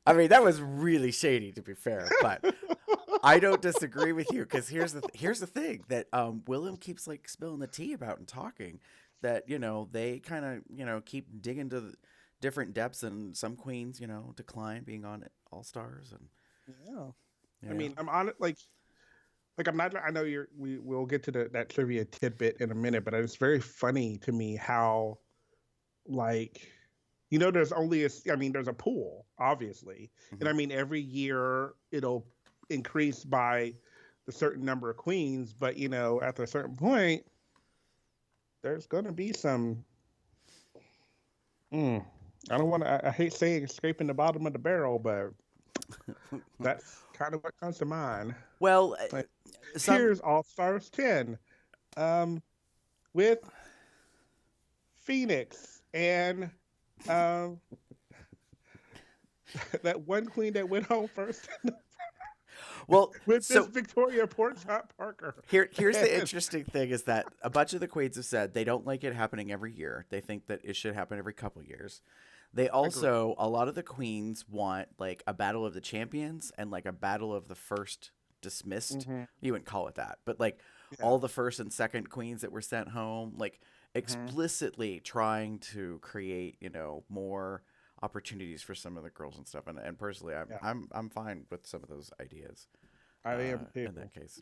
I mean, that was really shady, to be fair, but I don't disagree with you because here's the thing that Willem keeps like spilling the tea about and talking that they kind of keep digging to the different depths, and some queens decline being on All Stars, and Yeah. I yeah. mean, I'm on it like I'm not. I know we'll get to that trivia tidbit in a minute, but it's very funny to me how like there's only I mean there's a pool obviously, and Hmm. I mean every year it'll increase by the certain number of queens, but after a certain point there's gonna be some. Mm, I don't want to. I hate saying scraping the bottom of the barrel, but that's kind of what comes to mind. Well, Like some here's All Stars 10, um, with Phoenix and um that one queen that went home first well, with Miss so Victoria Portchop Parker. here's the And, interesting thing is that a bunch of the queens have said they don't like it happening every year. They think that it should happen every couple years. They agree. also, a lot of the queens want like a battle of the champions and like a battle of the first dismissed. Hmm. You wouldn't call it that, but like Yeah. all the first and second queens that were sent home, like Hmm. explicitly trying to create, more opportunities for some of the girls and stuff. And personally, Yeah. I'm fine with some of those ideas. I am too. In that case,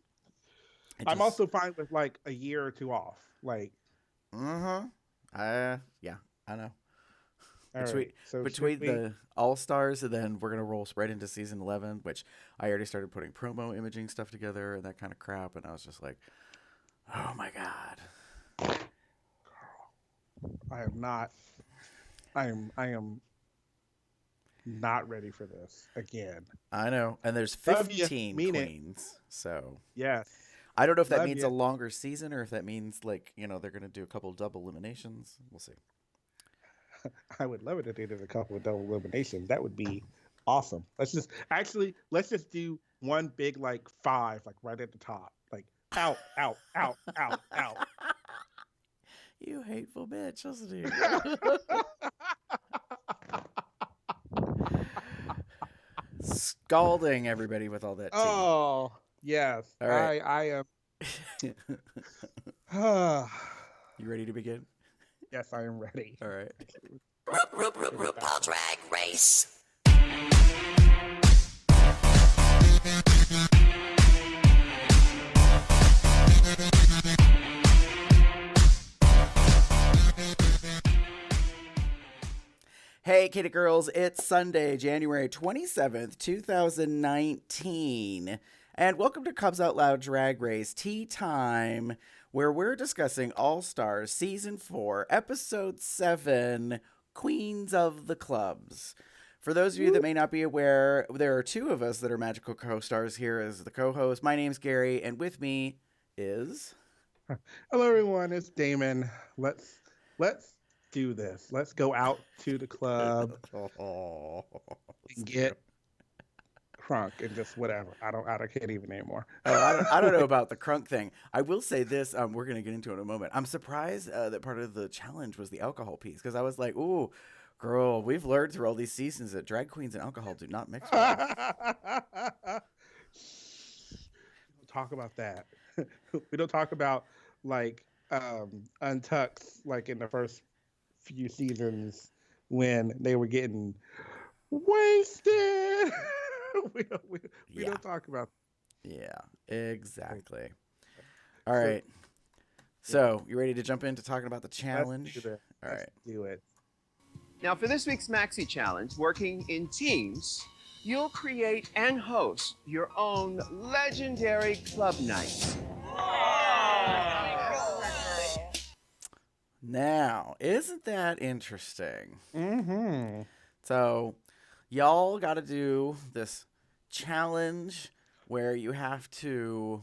it I'm just also fine with like a year or two off. Like, uh-huh. Yeah, I know. all Between right. So should between we? the All Stars and then we're gonna roll right into season 11, which I already started putting promo imaging stuff together and that kind of crap, and I was just like, oh my god. I am not. I am not ready for this again. I know, and there's Love you. 15 Mean it. queens, so Yes. I don't know if that Love means you. a longer season or if that means like they're gonna do a couple double eliminations. We'll see. I would love it if they did a couple of double eliminations. That would be awesome. Let's just do one big like five, like right at the top. Like out, out, out, out, out. You hateful bitch, doesn't you? Scalding everybody with all that tea. Oh yes. All right. I am You ready to begin? yes, I am ready. All right. COL Drag Race. Hey, kitty girls, it's Sunday, January 27th, 2019. And welcome to Cubs Out Loud Drag Race T-Time, where we're discussing All Stars Season 4, Episode 7, Queens of the Clubs. For those of you that may not be aware, there are two of us that are magical co-stars here as the co-host. My name's Gary, and with me is... Hello everyone, it's Damon. Let's do this. Let's go out to the club Oh, and get crunk and just whatever. I can't even anymore. I don't know about the crunk thing. I will say this. We're going to get into it in a moment. I'm surprised that part of the challenge was the alcohol piece because I was like, ooh, girl, we've learned through all these seasons that drag queens and alcohol do not mix well. Talk about that. We don't talk about like untucks like in the first few seasons when they were getting wasted. we Yeah. don't talk about. Yeah, exactly. All So, right. So, you ready to jump into talking about the challenge? Let's do it. All Let's right. do it. Now, for this week's Maxi Challenge, working in teams, you'll create and host your own legendary club night. Now, isn't that interesting? Mm-hmm. So, y'all got to do this challenge where you have to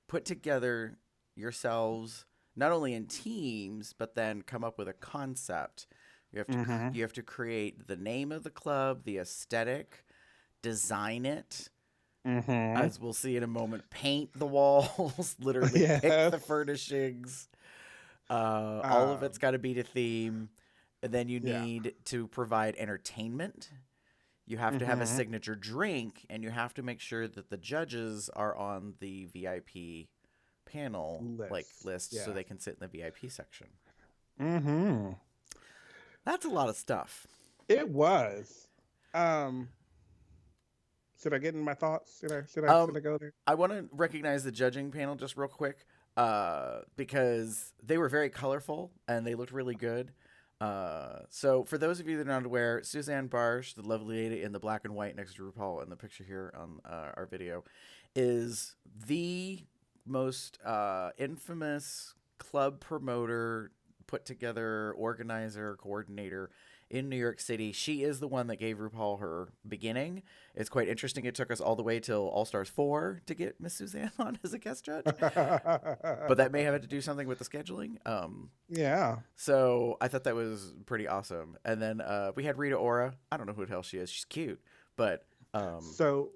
put together yourselves not only in teams but then come up with a concept. You have to create the name of the club, the aesthetic, design it. Mm-hmm. As we'll see in a moment, paint the walls, literally pick Yes. the furnishings. All of it's got to be to theme. And then you Yeah. need to provide entertainment. you have to have a signature drink, and you have to make sure that the judges are on the VIP panel list so they can sit in the VIP section. Mm-hmm. That's a lot of stuff. It was. Should I get in my thoughts? Should I go there? I want to recognize the judging panel just real quick because they were very colorful and they looked really good. So for those of you that are not aware, Suzanne Barsh, the lovely lady in the black and white next to RuPaul in the picture here on our video, is the most infamous club promoter, put together, organizer, coordinator in New York City. She is the one that gave RuPaul her beginning. It's quite interesting. It took us all the way till All Stars 4 to get Miss Suzanne on as a guest judge. But that may have had to do something with the scheduling. Yeah. So I thought that was pretty awesome. And then we had Rita Ora. I don't know who the hell she is. She's cute. But so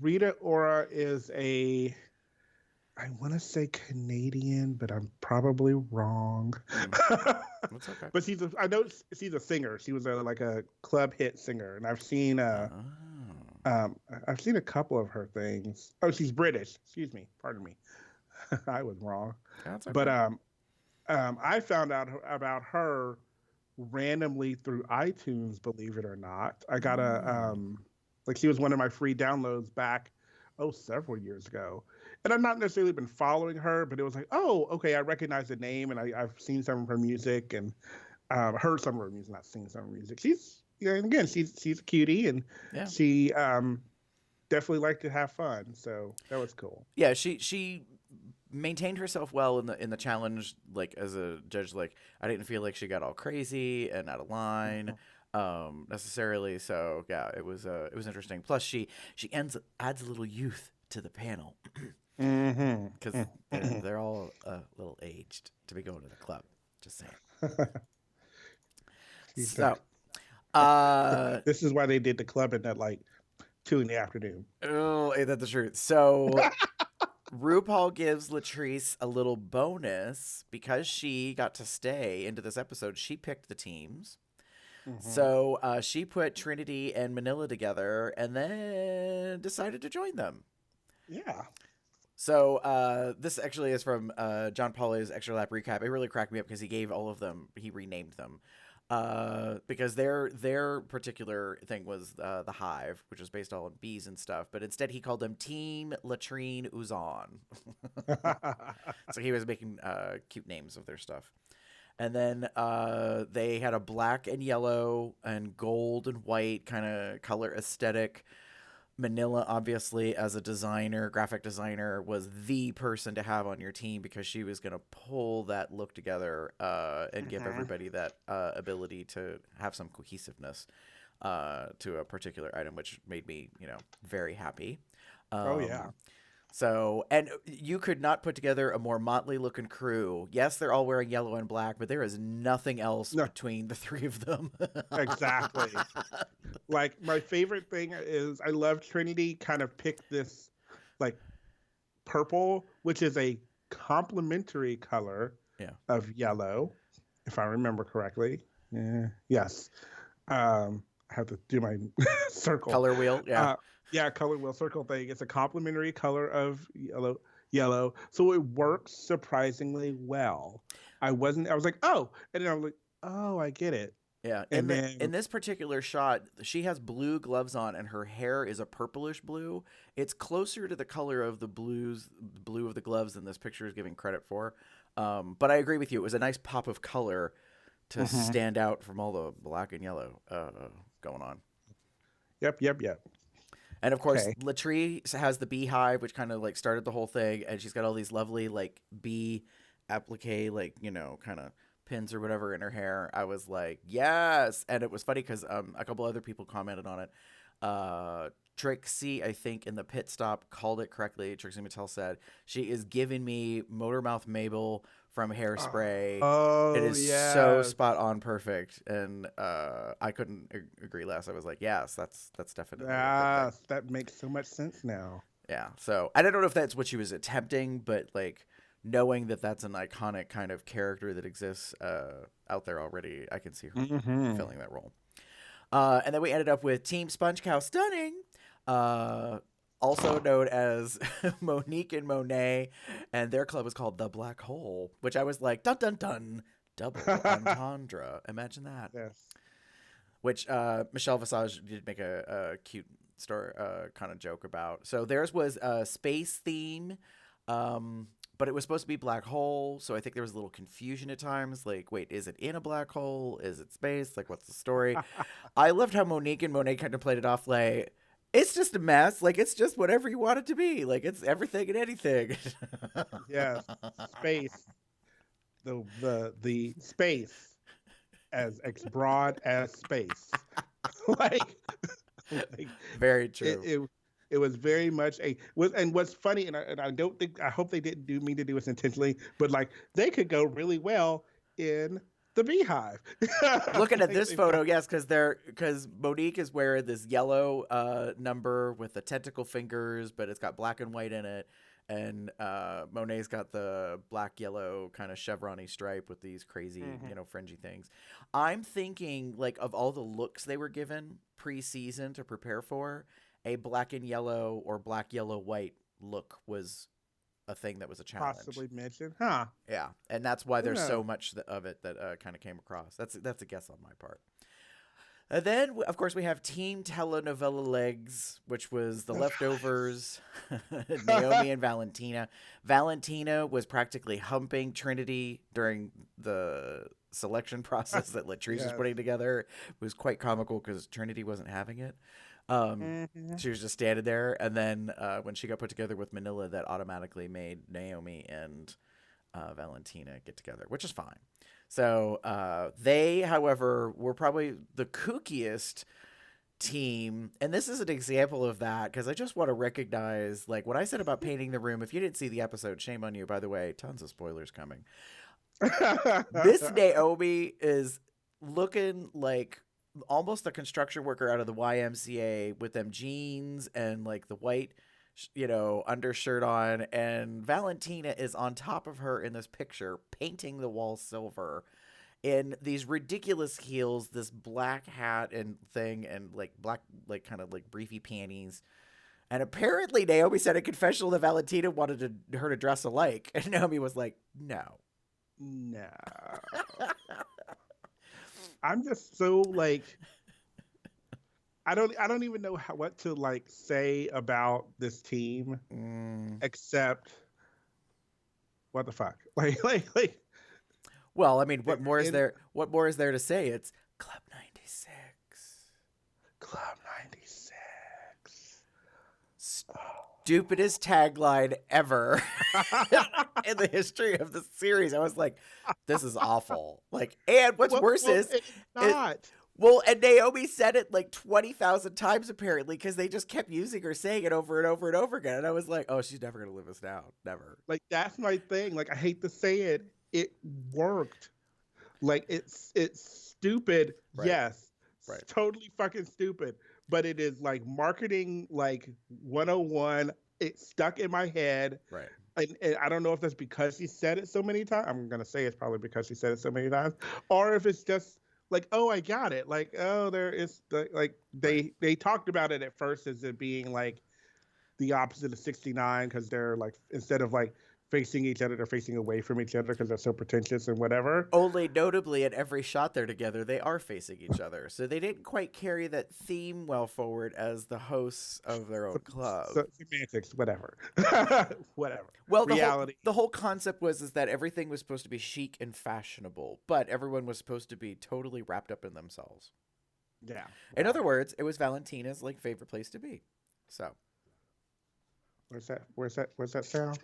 Rita Ora is I want to say Canadian, but I'm probably wrong. That's okay. But I know she's a singer. She was a club hit singer, and I've seen I've seen a couple of her things. Oh, she's British. Excuse me. Pardon me. I was wrong. That's okay. But I found out about her randomly through iTunes. Believe it or not, I got she was one of my free downloads back several years ago. And I've not necessarily been following her, but it was like, oh, okay, I recognize the name, and I've seen some of her music and heard some of her music, not seen some of her music. She's a cutie, and she definitely liked to have fun, so that was cool. Yeah, she maintained herself well in the challenge. Like as a judge, like I didn't feel like she got all crazy and out of line necessarily. So yeah, it was interesting. Plus, she adds a little youth to the panel. Because they're all a little aged to be going to the club. Just saying. So, this is why they did the club at 2 p.m. Oh, ain't that the truth? So, RuPaul gives Latrice a little bonus because she got to stay into this episode. She picked the teams. So she put Trinity and Manila together and then decided to join them. Yeah. So this actually is from John Pauly's Extra Lap Recap. It really cracked me up because he gave all of them, he renamed them. Because their particular thing was the Hive, which was based all on bees and stuff. But instead he called them Team Latrine Uzan. So he was making cute names of their stuff. And then they had a black and yellow and gold and white kind of color aesthetic. Manila, obviously, as a designer, graphic designer, was the person to have on your team because she was going to pull that look together and give everybody that ability to have some cohesiveness to a particular item, which made me, very happy. Oh, yeah. So, and you could not put together a more motley looking crew. Yes, they're all wearing yellow and black, but there is nothing else between the three of them. Exactly. My favorite thing is I love Trinity kind of picked this purple, which is a complementary color of yellow, if I remember correctly. Yes. I have to do my circle. Color wheel, yeah. Color wheel circle thing. It's a complementary color of yellow. So it works surprisingly well. I was like, oh. And then I was like, oh, I get it. Yeah. And in this particular shot, she has blue gloves on and her hair is a purplish blue. It's closer to the color of the blue of the gloves than this picture is giving credit for. But I agree with you. It was a nice pop of color to stand out from all the black and yellow going on. Yep. And of course, Latrice has the beehive, which kind of started the whole thing, and she's got all these lovely bee applique, kind of pins or whatever in her hair. I was like, yes, and it was funny because a couple other people commented on it. Trixie, I think, in the pit stop called it correctly. Trixie Mattel said she is giving me Motormouth Mabel from Hairspray. It is so spot on perfect, and I couldn't agree less. I was like, yes, that's definitely that makes so much sense now. Yeah, so I don't know if that's what she was attempting, but knowing that that's an iconic kind of character that exists out there already, I can see her filling that role. And then we ended up with Team Sponge Cow Stunning, also known as Monique and Monet, and their club was called The Black Hole, which I was like, dun dun dun, double entendre. Imagine that. Yes. Which Michelle Visage did make a cute story, kind of joke about. So theirs was a space theme, but it was supposed to be black hole. So I think there was a little confusion at times. Like, wait, is it in a black hole? Is it space? Like, what's the story? I loved how Monique and Monet kind of played it off like, it's just a mess. Like, it's just whatever you want it to be. Like, it's everything and anything. Yes. Space. The space as broad as space. like Very true. It was very much and what's funny, and I hope they didn't mean to do this intentionally, but like they could go really well in the Beehive. Looking at this photo, yes, because Monique is wearing this yellow number with the tentacle fingers, but it's got black and white in it. And Monet's got the black yellow kind of chevron-y stripe with these crazy, fringy things. I'm thinking like of all the looks they were given pre-season to prepare for, a black and yellow or black, yellow, white look was a thing that was a challenge. Possibly mentioned, huh? Yeah, and that's why there's so much of it that kind of came across. That's a guess on my part. And then, of course, we have Team Telenovela Legs, which was the leftovers, Naomi and Valentina. Valentina was practically humping Trinity during the selection process that Latrice was putting together. It was quite comical because Trinity wasn't having it. She was just standing there. And then when she got put together with Manila, that automatically made Naomi and Valentina get together, which is fine. So they, however, were probably the kookiest team. And this is an example of that because I just want to recognize, like, what I said about painting the room. If you didn't see the episode, shame on you, by the way. Tons of spoilers coming. This Naomi is looking like almost a construction worker out of the YMCA with them jeans and, like, the white undershirt on, and Valentina is on top of her in this picture, painting the wall silver in these ridiculous heels, this black hat and thing, and like black, like kind of like briefy panties. And apparently Naomi said in confessional that Valentina wanted her to dress alike, and Naomi was like, no. I'm just so like, I don't even know what to like say about this team, except what the fuck, like. Well, I mean, what more is there to say? It's Club 96. Club 96. Stupidest tagline ever in the history of the series. I was like, this is awful. Like, and what's worse is it's not. Well, and Naomi said it like 20,000 times apparently because they just kept using her saying it over and over and over again. And I was like, oh, she's never going to live this down. Never. Like, that's my thing. Like, I hate to say it. It worked. Like, it's stupid. Right. Yes. Right. Totally fucking stupid. But it is like marketing, like 101. It stuck in my head. Right. And I don't know if that's because she said it so many times. I'm going to say it's probably because she said it so many times. Or if it's just like, oh, I got it. Like, oh, there is like they talked about it at first as it being like the opposite of 69 because they're like, instead of like facing each other, they're facing away from each other because they're so pretentious and whatever. Only notably at every shot they're together, they are facing each other. So they didn't quite carry that theme well forward as the hosts of their own club. So, semantics, whatever. Whatever. Well, reality. The whole concept was that everything was supposed to be chic and fashionable, but everyone was supposed to be totally wrapped up in themselves. Yeah. In other words, it was Valentina's like favorite place to be. So. Where's that sound?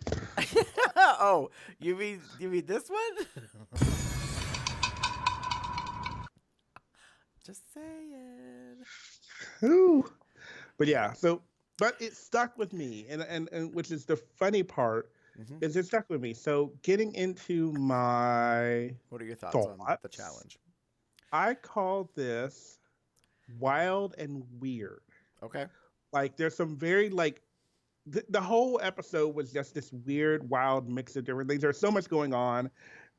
Oh, you mean this one? Just saying. Ooh. But yeah, but it stuck with me, and which is the funny part, is it stuck with me. So getting into my what are your thoughts on the challenge? I call this wild and weird. Okay. Like there's some very like the whole episode was just this weird, wild mix of different things. There's so much going on.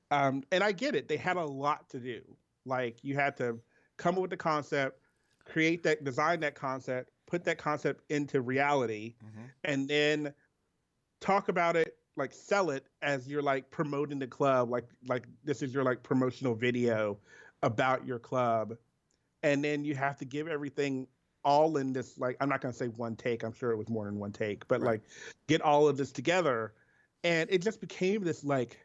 And I get it. They had a lot to do. Like you had to come up with the concept, design that concept, put that concept into reality, and then talk about it, like sell it as you're like promoting the club, like this is your like promotional video about your club, and then you have to give everything all in this, like, I'm not going to say one take, I'm sure it was more than one take, but Right. like get all of this together, and it just became this, like,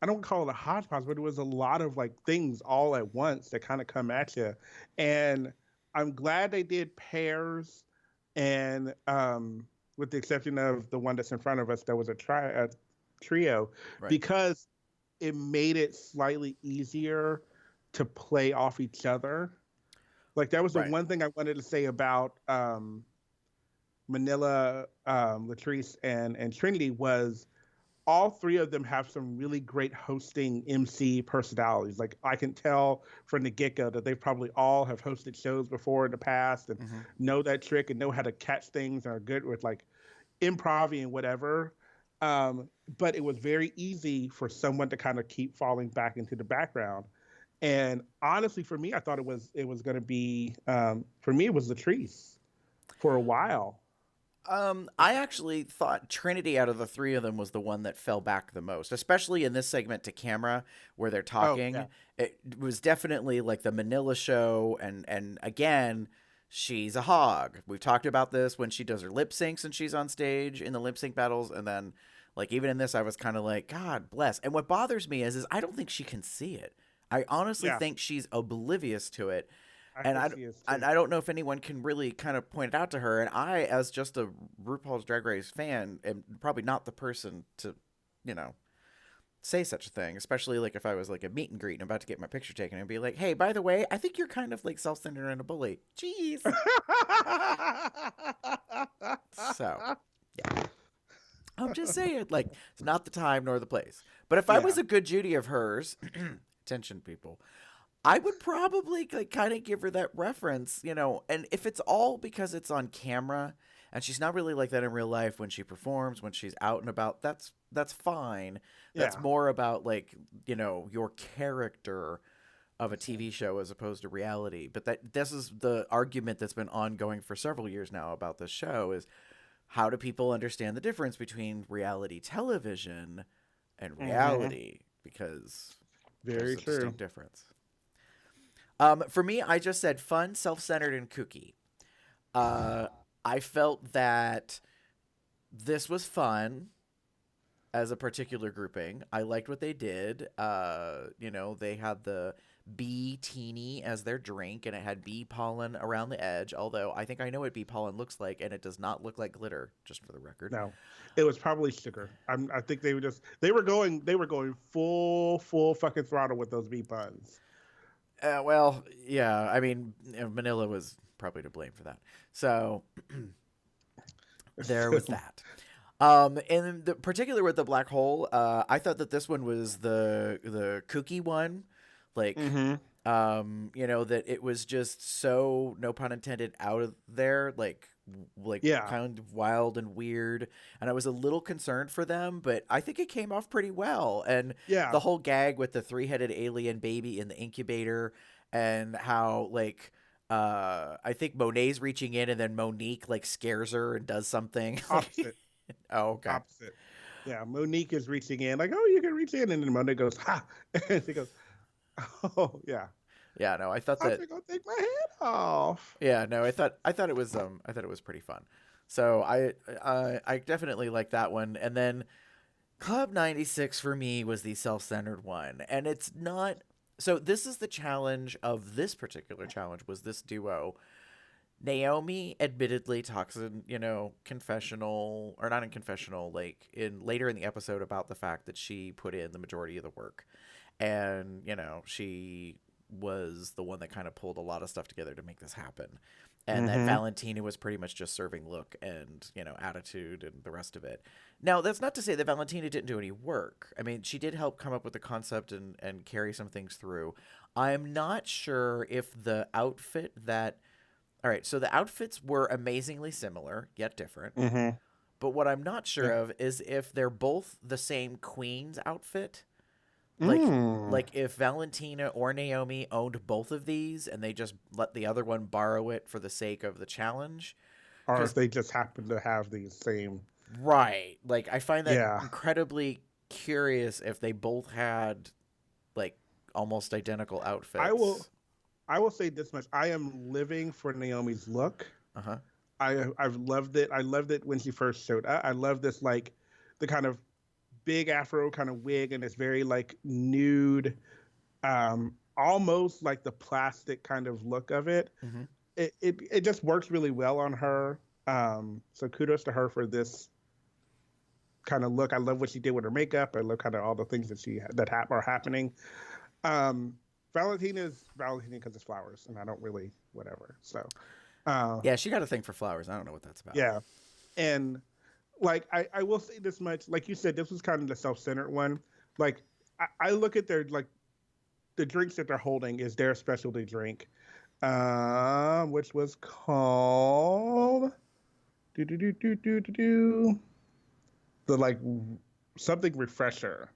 I don't call it a hodgepodge, but it was a lot of like things all at once that kind of come at you. And I'm glad they did pairs, and with the exception of the one that's in front of us, that was a trio, Right. because it made it slightly easier to play off each other. Like that was the Right. one thing I wanted to say about Manila, Latrice, and Trinity was all three of them have some really great hosting MC personalities. Like I can tell from the get-go that they probably all have hosted shows before in the past and know that trick and know how to catch things and are good with like improv and whatever. But it was very easy for someone to kind of keep falling back into the background. And honestly, for me, I thought it was going to be for me it was Latrice for a while. I actually thought Trinity out of the three of them was the one that fell back the most, especially in this segment to camera where they're talking. yeah. It was definitely like the Manila show, and again, she's a hog. We've talked about this when she does her lip syncs and she's on stage in the lip sync battles, and then like even in this, I was kind of like, God bless. And what bothers me is I don't think she can see it. I honestly Yeah. think she's oblivious to it. I And think she is too. I don't know if anyone can really kind of point it out to her. And I, as just a RuPaul's Drag Race fan, am probably not the person to, say such a thing. Especially like if I was like a meet and greet and about to get my picture taken and be like, "Hey, by the way, I think you're kind of like self-centered and a bully." Jeez. So, yeah, I'm just saying, like, it's not the time nor the place. But if I was Yeah. a good Judy of hers, attention, people. I would probably like kind of give her that reference, and if it's all because it's on camera and she's not really like that in real life when she performs, when she's out and about, that's fine. That's Yeah. more about like, your character of a TV show as opposed to reality. But this is the argument that's been ongoing for several years now about this show is how do people understand the difference between reality television and reality? Because Very there's a true. distinct difference. For me, I just said fun, self-centered, and kooky. I felt that this was fun as a particular grouping. I liked what they did. They had the bee teeny as their drink, and it had bee pollen around the edge. Although I think I know what bee pollen looks like, and it does not look like glitter. Just for the record. No, it was probably sugar. I think they were going full fucking throttle with those bee puns. Well, yeah. I mean, Manila was probably to blame for that. So there was that. In the particular with the black hole, I thought that this one was the kooky one, like, that it was just so, no pun intended, out of there, like Yeah. kind of wild and weird. And I was a little concerned for them, but I think it came off pretty well. And Yeah. the whole gag with the 3-headed alien baby in the incubator, and how like. I think Monet's reaching in, and then Monique like scares her and does something. Opposite. Oh, okay. Opposite. Yeah, Monique is reaching in, like, oh, you can reach in, and then Monet goes, ha, and she goes, oh, yeah. Yeah, no, I thought I'm that. gonna take my head off. Yeah, no, I thought it was pretty fun. So I definitely like that one. And then Club 96 for me was the self-centered one, and it's not. So this is the challenge of this particular challenge was this duo. Naomi admittedly talks in, confessional, or not in confessional, like later in the episode about the fact that she put in the majority of the work. And, she was the one that kind of pulled a lot of stuff together to make this happen. And that Valentina was pretty much just serving look and, attitude and the rest of it. Now, that's not to say that Valentina didn't do any work. I mean, she did help come up with the concept and carry some things through. I'm not sure if the outfit that... All right, so the outfits were amazingly similar, yet different. But what I'm not sure of is if they're both the same queen's outfit, Like, Mm. if Valentina or Naomi owned both of these and they just let the other one borrow it for the sake of the challenge. Or 'Cause if they just happen to have these same. right. Like, I find that Yeah. incredibly curious if they both had, like, almost identical I will outfits. I will say this much. I am living for Naomi's look. Uh-huh. I've loved it. I loved it when she first showed up. I love this, like, the kind of big afro kind of wig, and it's very like nude, almost like the plastic kind of look of it. Mm-hmm. It just works really well on her. So kudos to her for this kind of look. I love what she did with her makeup. I love kind of all the things that are happening. Um, Valentina's Valentina because it's flowers, and I don't really whatever. So, Yeah, she got a thing for flowers. I don't know what that's about. yeah, and like I will say this much, like you said, this was kind of the self-centered one. Like I look at their like the drinks that they're holding is their specialty drink, which was called the like something refresher.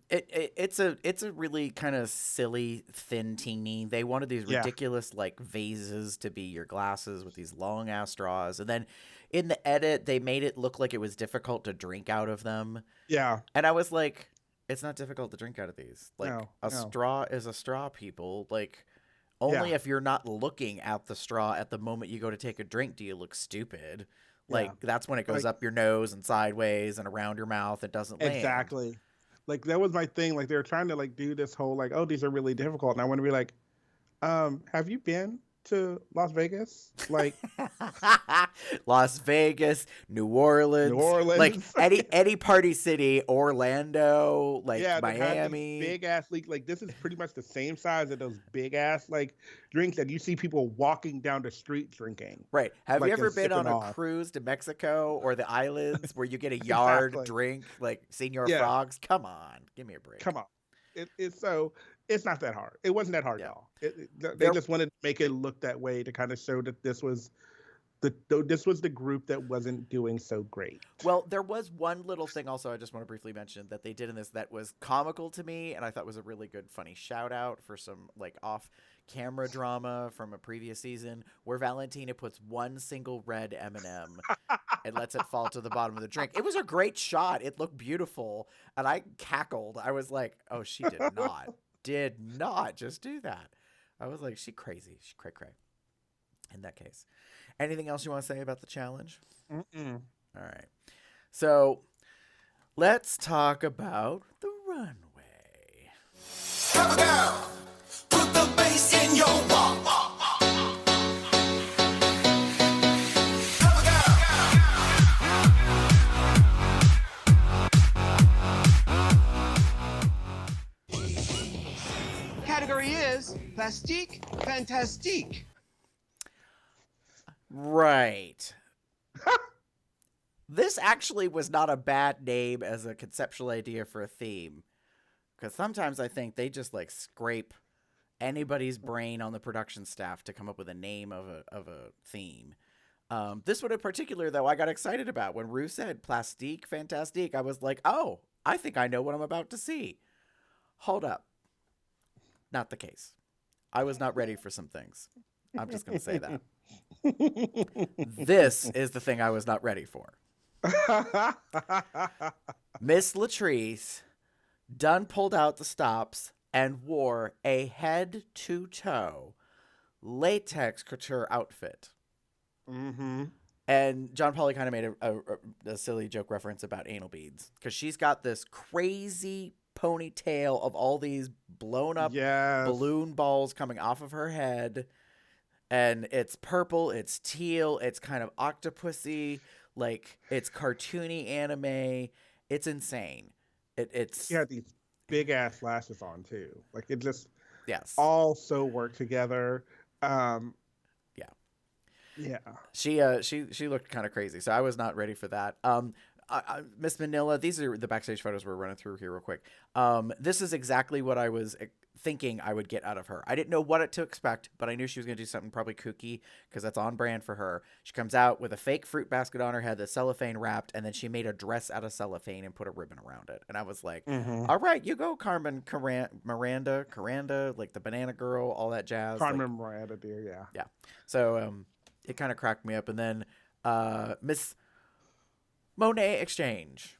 It's a really kind of silly thin teeny. They wanted these Yeah. ridiculous like vases to be your glasses with these long ass straws, and then in the edit they made it look like it was difficult to drink out of them. Yeah. And I was like, it's not difficult to drink out of these. Like, No, a no. straw is a straw, people. Like, only Yeah. if you're not looking at the straw at the moment you go to take a drink do you look stupid. Like, Yeah. that's when it goes Like- up your nose and sideways and around your mouth. It doesn't land. Exactly. Like that was my thing. Like they were trying to like do this whole like, oh, these are really difficult. And I want to be like, have you been to Las Vegas? Like Las Vegas, New Orleans, New Orleans. like any party city, Orlando, like yeah, that had Miami. these big ass leak. Like this is pretty much the same size of those big ass like drinks that you see people walking down the street drinking. Right. Have like, you ever and been on sipping a off. cruise to Mexico or the islands where you get a yard Exactly. drink like Senor Yeah. Frogs? Come on, give me a break. Come on. It's so it's not that hard. It wasn't that hard Yeah. at all. They There- just wanted to make it look that way to kind of show that this was the group that wasn't doing so great. Well, there was one little thing also I just want to briefly mention that they did in this that was comical to me, and I thought was a really good, funny shout out for some like off-camera drama from a previous season, where Valentina puts one single red M&M and lets it fall to the bottom of the drink. It was a great shot. It looked beautiful, and I cackled. I was like, "Oh, she did not just do that." I was like, "She crazy. She cray cray." In that case. Anything else you want to say about the challenge? Mm-mm. All right. So let's talk about the runway. Cover girl, put the bass in your walk. Cover girl. Category is plastique, fantastique. Right. This actually was not a bad name as a conceptual idea for a theme. Because sometimes I think they just like scrape anybody's brain on the production staff to come up with a name of a theme. This one in particular, though, I got excited about. When Rue said plastique, fantastique, I was like, oh, I think I know what I'm about to see. Hold up. Not the case. I was not ready for some things. I'm just going to say that. This is the thing I was not ready for. Miss Latrice done pulled out the stops and wore a head-to-toe latex couture outfit. Mm-hmm. And John Pauly kind of made a silly joke reference about anal beads, because she's got this crazy ponytail of all these blown up Yes. balloon balls coming off of her head. And it's purple, it's teal, it's kind of octopusy, like it's cartoony anime. It's insane. It's She had these big ass lashes on too. Like it just yes. all so work together. Yeah. Yeah. She looked kind of crazy, so I was not ready for that. Miss Manila, these are the backstage photos we're running through here real quick. This is exactly what I was thinking I would get out of her. I didn't know what to expect, but I knew she was going to do something probably kooky because that's on brand for her. She comes out with a fake fruit basket on her head that's cellophane wrapped, and then she made a dress out of cellophane and put a ribbon around it. And I was like, all right, you go, Miranda, like the banana girl, all that jazz. Carmen Miranda, dear, yeah. Yeah. So it kind of cracked me up. And then Miss Monet Exchange.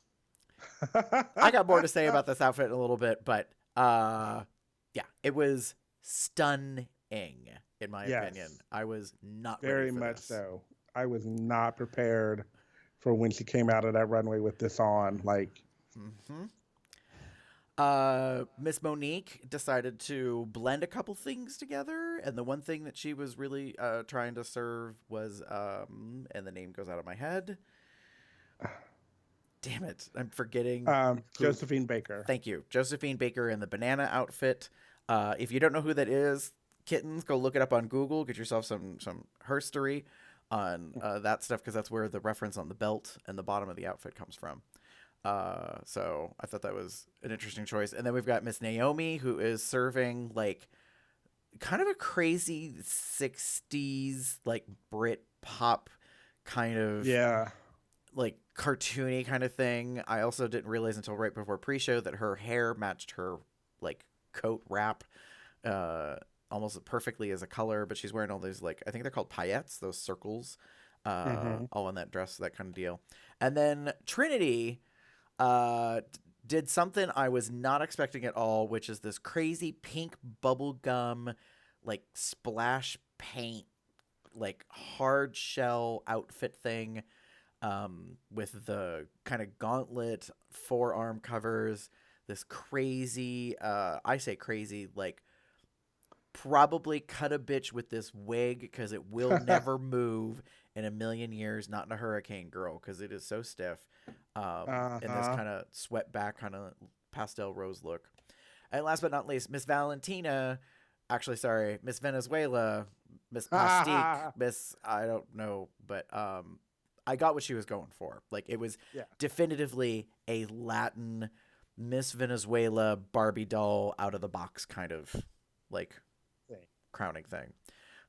I got more to say about this outfit in a little bit, but yeah, it was stunning in my opinion. I was not very ready for much this. so. I was not prepared for when she came out of that runway with this on. Like, Miss Monique decided to blend a couple things together, and the one thing that she was really trying to serve was, and the name goes out of my head. Damn it, I'm forgetting. Josephine Baker. Thank you. Josephine Baker in the banana outfit. If you don't know who that is, kittens, go look it up on Google. Get yourself some herstory on that stuff, because that's where the reference on the belt and the bottom of the outfit comes from. So I thought that was an interesting choice. And then we've got Miss Naomi, who is serving like kind of a crazy 60s like Brit pop kind of like cartoony kind of thing. I also didn't realize until right before pre-show that her hair matched her like coat wrap almost perfectly as a color, but she's wearing all those, like, I think they're called paillettes, those circles, all in that dress, that kind of deal. And then Trinity did something I was not expecting at all, which is this crazy pink bubblegum like splash paint, like hard shell outfit thing, with the kind of gauntlet forearm covers, this crazy, I say crazy, like probably cut a bitch with this wig because it will never move in a million years, not in a hurricane, girl, because it is so stiff, in this kind of swept back kind of pastel rose look. And last but not least, Miss Valentina, actually, sorry, Miss Venezuela, Miss Pastique, Miss, I don't know, but I got what she was going for. Like, it was definitively a Latin Miss Venezuela Barbie doll out of the box kind of like crowning thing.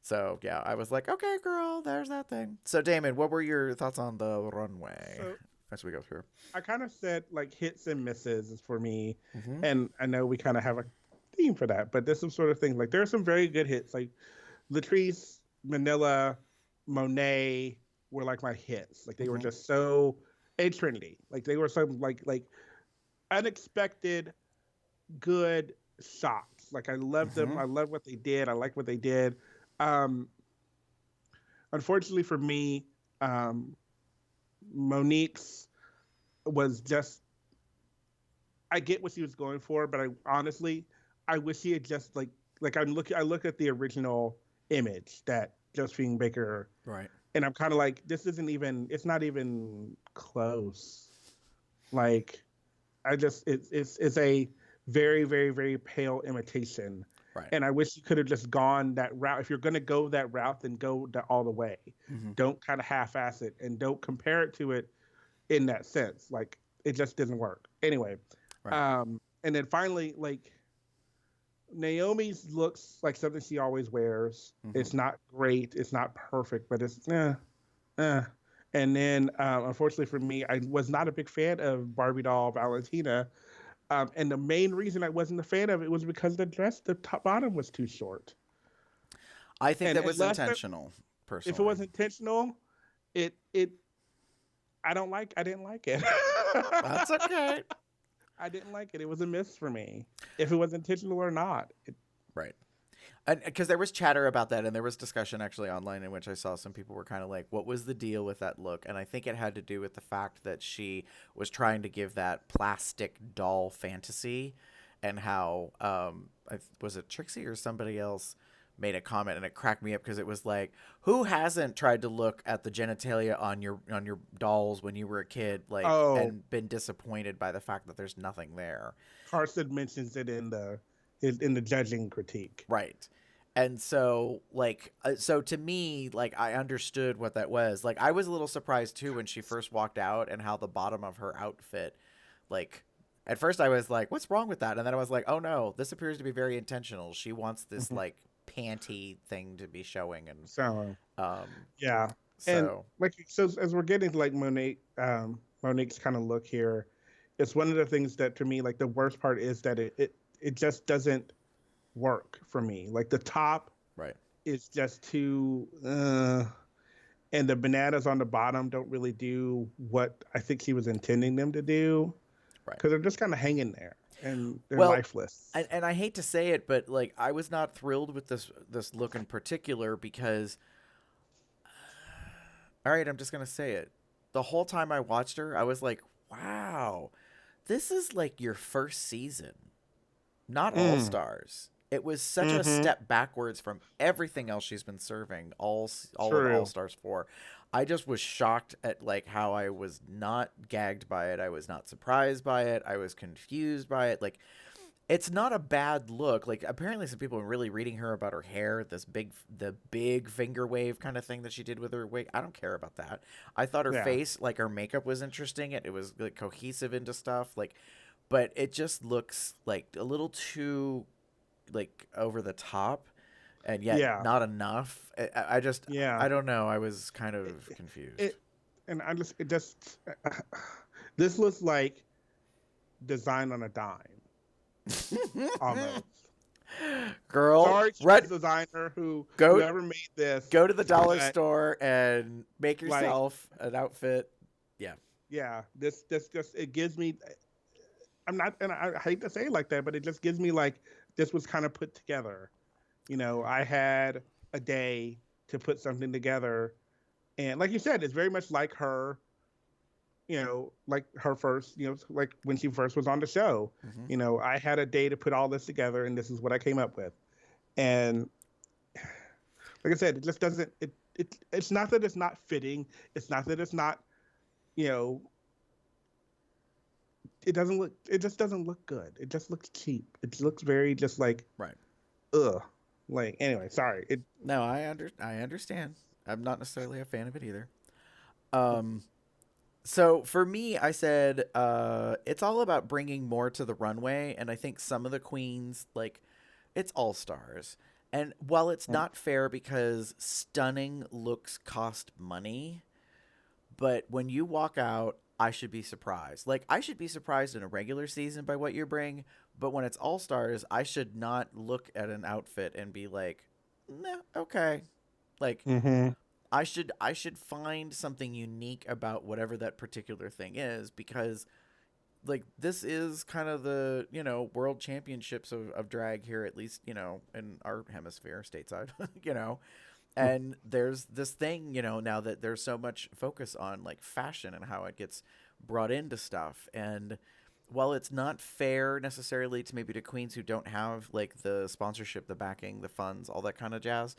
So yeah, I was like, okay, girl, there's that thing. So Damon, what were your thoughts on the runway as we go through? I kind of said like hits and misses for me, and I know we kind of have a theme for that, but there's some sort of things like there are some very good hits, like Latrice, Manila, Monet were like my hits. Like they were just so, and Trinity, like they were so like unexpected good shots. Like I loved them. I love what they did. I like what they did. Unfortunately for me, Monique's was just, I get what she was going for, but I wish she had just like I look at the original image that Josephine Baker, right, and I'm kind of like, it's not even close. Like it's a very, very, very pale imitation. Right. And I wish you could have just gone that route. If you're going to go that route, then go all the way. Don't kind of half-ass it, and don't compare it to it in that sense. Like, it just didn't work. Anyway. Right. And then finally, like, Naomi's looks like something she always wears. It's not great. It's not perfect, but it's And then, unfortunately for me, I was not a big fan of Barbie doll Valentina. And the main reason I wasn't a fan of it was because the dress, the top bottom was too short. I think that was intentional, personally. If it was intentional, I didn't like it. That's okay. I didn't like it. It was a miss for me. If it was intentional or not. Right. And because there was chatter about that, and there was discussion actually online in which I saw some people were kind of like, what was the deal with that look? And I think it had to do with the fact that she was trying to give that plastic doll fantasy, and how, was it Trixie or somebody else made a comment, and it cracked me up because it was like, who hasn't tried to look at the genitalia on your dolls when you were a kid, like, and been disappointed by the fact that there's nothing there? Carson mentions it in the judging critique. Right. And so, like, so to me, like, I understood what that was. Like, I was a little surprised, too, when she first walked out, and how the bottom of her outfit, like, At first I was like, what's wrong with that? And then I was like, oh no, this appears to be very intentional. She wants this like panty thing to be showing. And So um, yeah, and so like so as we're getting to like Monique's kind of look here, it's one of the things that to me like the worst part is that it just doesn't work for me. Like the top right. is just too and the bananas on the bottom don't really do what I think he was intending them to do Right. because they're just kind of hanging there and they're Well, lifeless. and I hate to say it, but like I was not thrilled with this look in particular because, all right, I'm just gonna say it. The whole time I watched her, I was like, wow, this is like your first season, not All Stars. It was such a step backwards from everything else she's been serving all of True. All Stars 4. I just was shocked at like how I was not gagged by it. I was not surprised by it. I was confused by it. Like it's not a bad look. Like apparently some people were really reading her about her hair, the big finger wave kind of thing that she did with her wig. I don't care about that. I thought her face, like her makeup was interesting. It was like cohesive into stuff. Like, but it just looks like a little too like over the top and yet not enough. I just I don't know. I was kind of confused. This looks like design on a dime. Almost. Girl, sorry to the designer whoever made this. Go to the dollar store and make yourself an outfit. Yeah. This just it gives me. I'm not, and I hate to say it like that, but it just gives me like this was kind of put together. You know, I had a day to put something together, and like you said, it's very much like her. You know, like her first, like when she first was on the show, I had a day to put all this together and this is what I came up with. And like I said, it just doesn't, it's not that it's not fitting. It's not that it's not, it just doesn't look good. It just looks cheap. It looks very just like, ugh. Like, anyway, sorry. No, I understand. I'm not necessarily a fan of it either. So for me, I said it's all about bringing more to the runway, and I think some of the queens, like, it's All Stars. And while it's not fair because stunning looks cost money, but when you walk out, I should be surprised. Like, I should be surprised in a regular season by what you bring, but when it's All Stars, I should not look at an outfit and be like, nah, okay. Like, I should find something unique about whatever that particular thing is because, like, this is kind of the, world championships of drag here, at least, in our hemisphere, stateside, and there's this thing, now that there's so much focus on, like, fashion and how it gets brought into stuff. And while it's not fair necessarily to maybe to queens who don't have, like, the sponsorship, the backing, the funds, all that kind of jazz,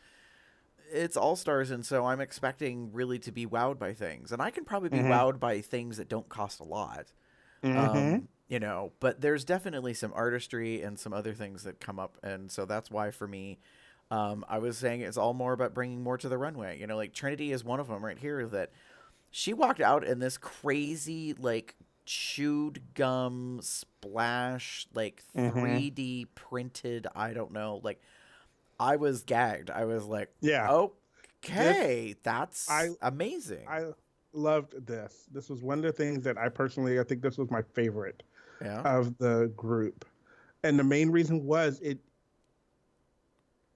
it's All Stars, and so I'm expecting really to be wowed by things, and I can probably be wowed by things that don't cost a lot, but there's definitely some artistry and some other things that come up, and so that's why for me, I was saying it's all more about bringing more to the runway. Like Trinity is one of them right here that she walked out in this crazy like chewed gum splash, like 3D printed, I don't know, like. I was gagged. I was like, okay, that's amazing. I loved this. This was one of the things that I think this was my favorite of the group. And the main reason was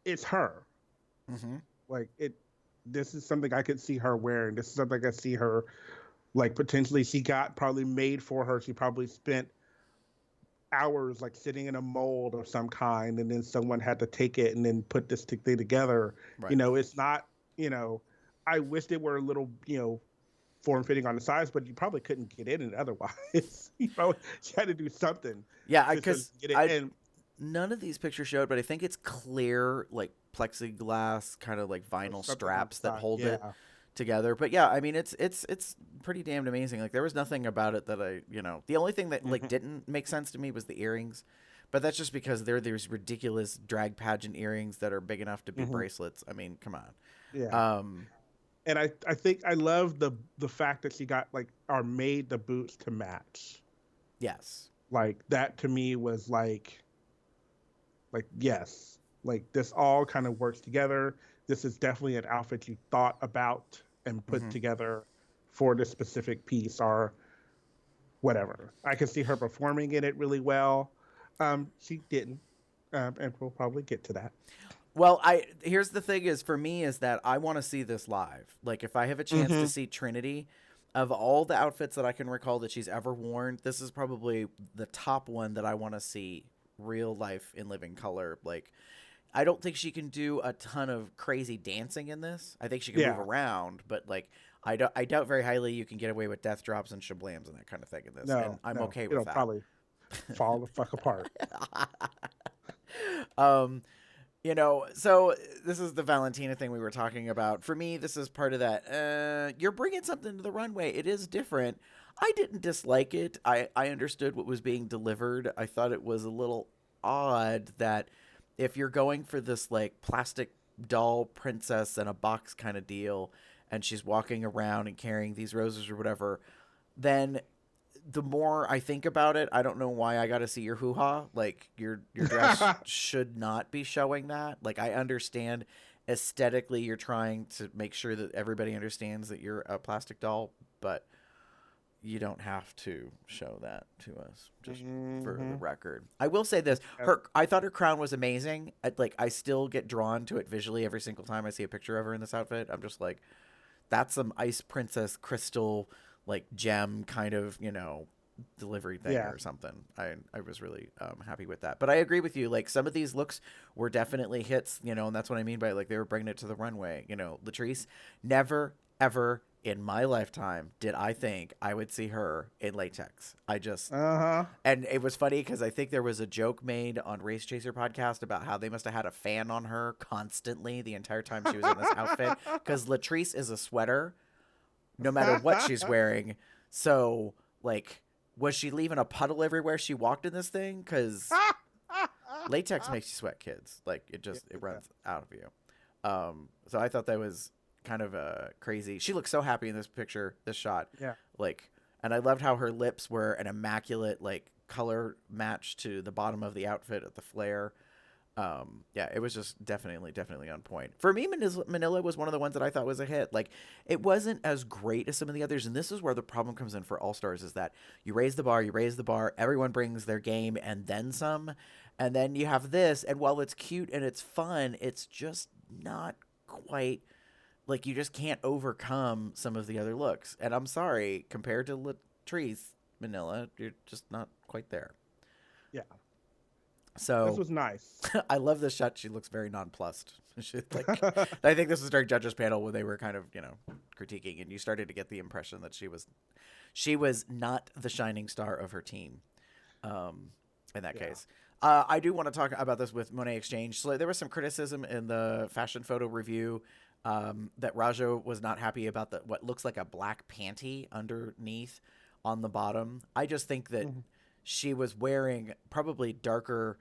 it's her. Like this is something I could see her wearing. This is something I see her, like potentially she got probably made for her. She probably spent hours like sitting in a mold of some kind, and then someone had to take it and then put this thing together. It's not, I wished it were a little, form fitting on the sides, but you probably couldn't get in it otherwise. She had to do something. Yeah, because none of these pictures showed, but I think it's clear, like plexiglass kind of like vinyl straps that hold it together. But yeah, I mean, it's pretty damn amazing. Like there was nothing about it that the only thing that like didn't make sense to me was the earrings, but that's just because they're these ridiculous drag pageant earrings that are big enough to be bracelets. I mean, come on. And I think I love the fact that she got made the boots to match. Yes. Like that to me was like yes, like this all kind of works together. This is definitely an outfit you thought about and put Mm-hmm. together for this specific piece or whatever. I can see her performing in it really well. She didn't, and we'll probably get to that. Well, here's the thing is for me is that I want to see this live. Like if I have a chance to Mm-hmm. see Trinity, of all the outfits that I can recall that she's ever worn, this is probably the top one that I want to see real life in living color. Like I don't think she can do a ton of crazy dancing in this. I think she can move Yeah, around, but like I doubt very highly you can get away with death drops and shablams and that kind of thing in this. And no, I'm no, okay with it'll that. probably fall the fuck apart. um so this is the Valentina thing we were talking about. For me, this is part of that. You're bringing something to the runway. It is different. I didn't dislike it. I understood what was being delivered. I thought it was a little odd that if you're going for this like plastic doll princess in a box kind of deal, and she's walking around and carrying these roses or whatever, then the more I think about it, I don't know why I got to see your hoo ha. Like your dress should not be showing that. Like I understand aesthetically, you're trying to make sure that everybody understands that you're a plastic doll, but you don't have to show that to us. Just for the Mhm. record, I will say this: I thought her crown was amazing. I still get drawn to it visually every single time I see a picture of her in this outfit. I'm just like, that's some ice princess crystal like gem kind of delivery thing Yeah. or something. I was really happy with that, but I agree with you, like some of these looks were definitely hits, and that's what I mean by like they were bringing it to the runway. Latrice, never ever in my lifetime did I think I would see her in latex. I just Uh-huh. And it was funny because I think there was a joke made on Race Chaser podcast about how they must have had a fan on her constantly the entire time she was in this outfit. Because Latrice is a sweater no matter what she's wearing. So, like, was she leaving a puddle everywhere she walked in this thing? Because latex makes you sweat, kids. Like, it Yeah. runs out of you. So I thought that was kind of crazy. She looked so happy in this picture, this shot. Yeah. Like, and I loved how her lips were an immaculate, like, color match to the bottom of the outfit at the flare. Yeah, it was just definitely on point. For me, Manila was one of the ones that I thought was a hit. Like, it wasn't as great as some of the others, and this is where the problem comes in for All Stars is that you raise the bar, everyone brings their game and then some, and then you have this, and while it's cute and it's fun, it's just not quite like you just can't overcome some of the other looks. And I'm sorry, compared to Latrice, Manila, you're just not quite there. Yeah. So This was nice. I love this shot. She looks very nonplussed. I think this was during judges panel when they were kind of, critiquing, and you started to get the impression that she was not the shining star of her team. In that case, I do want to talk about this with Monet Exchange. So there was some criticism in the fashion photo review that Raja was not happy about what looks like a black panty underneath on the bottom. I just think that she was wearing probably darker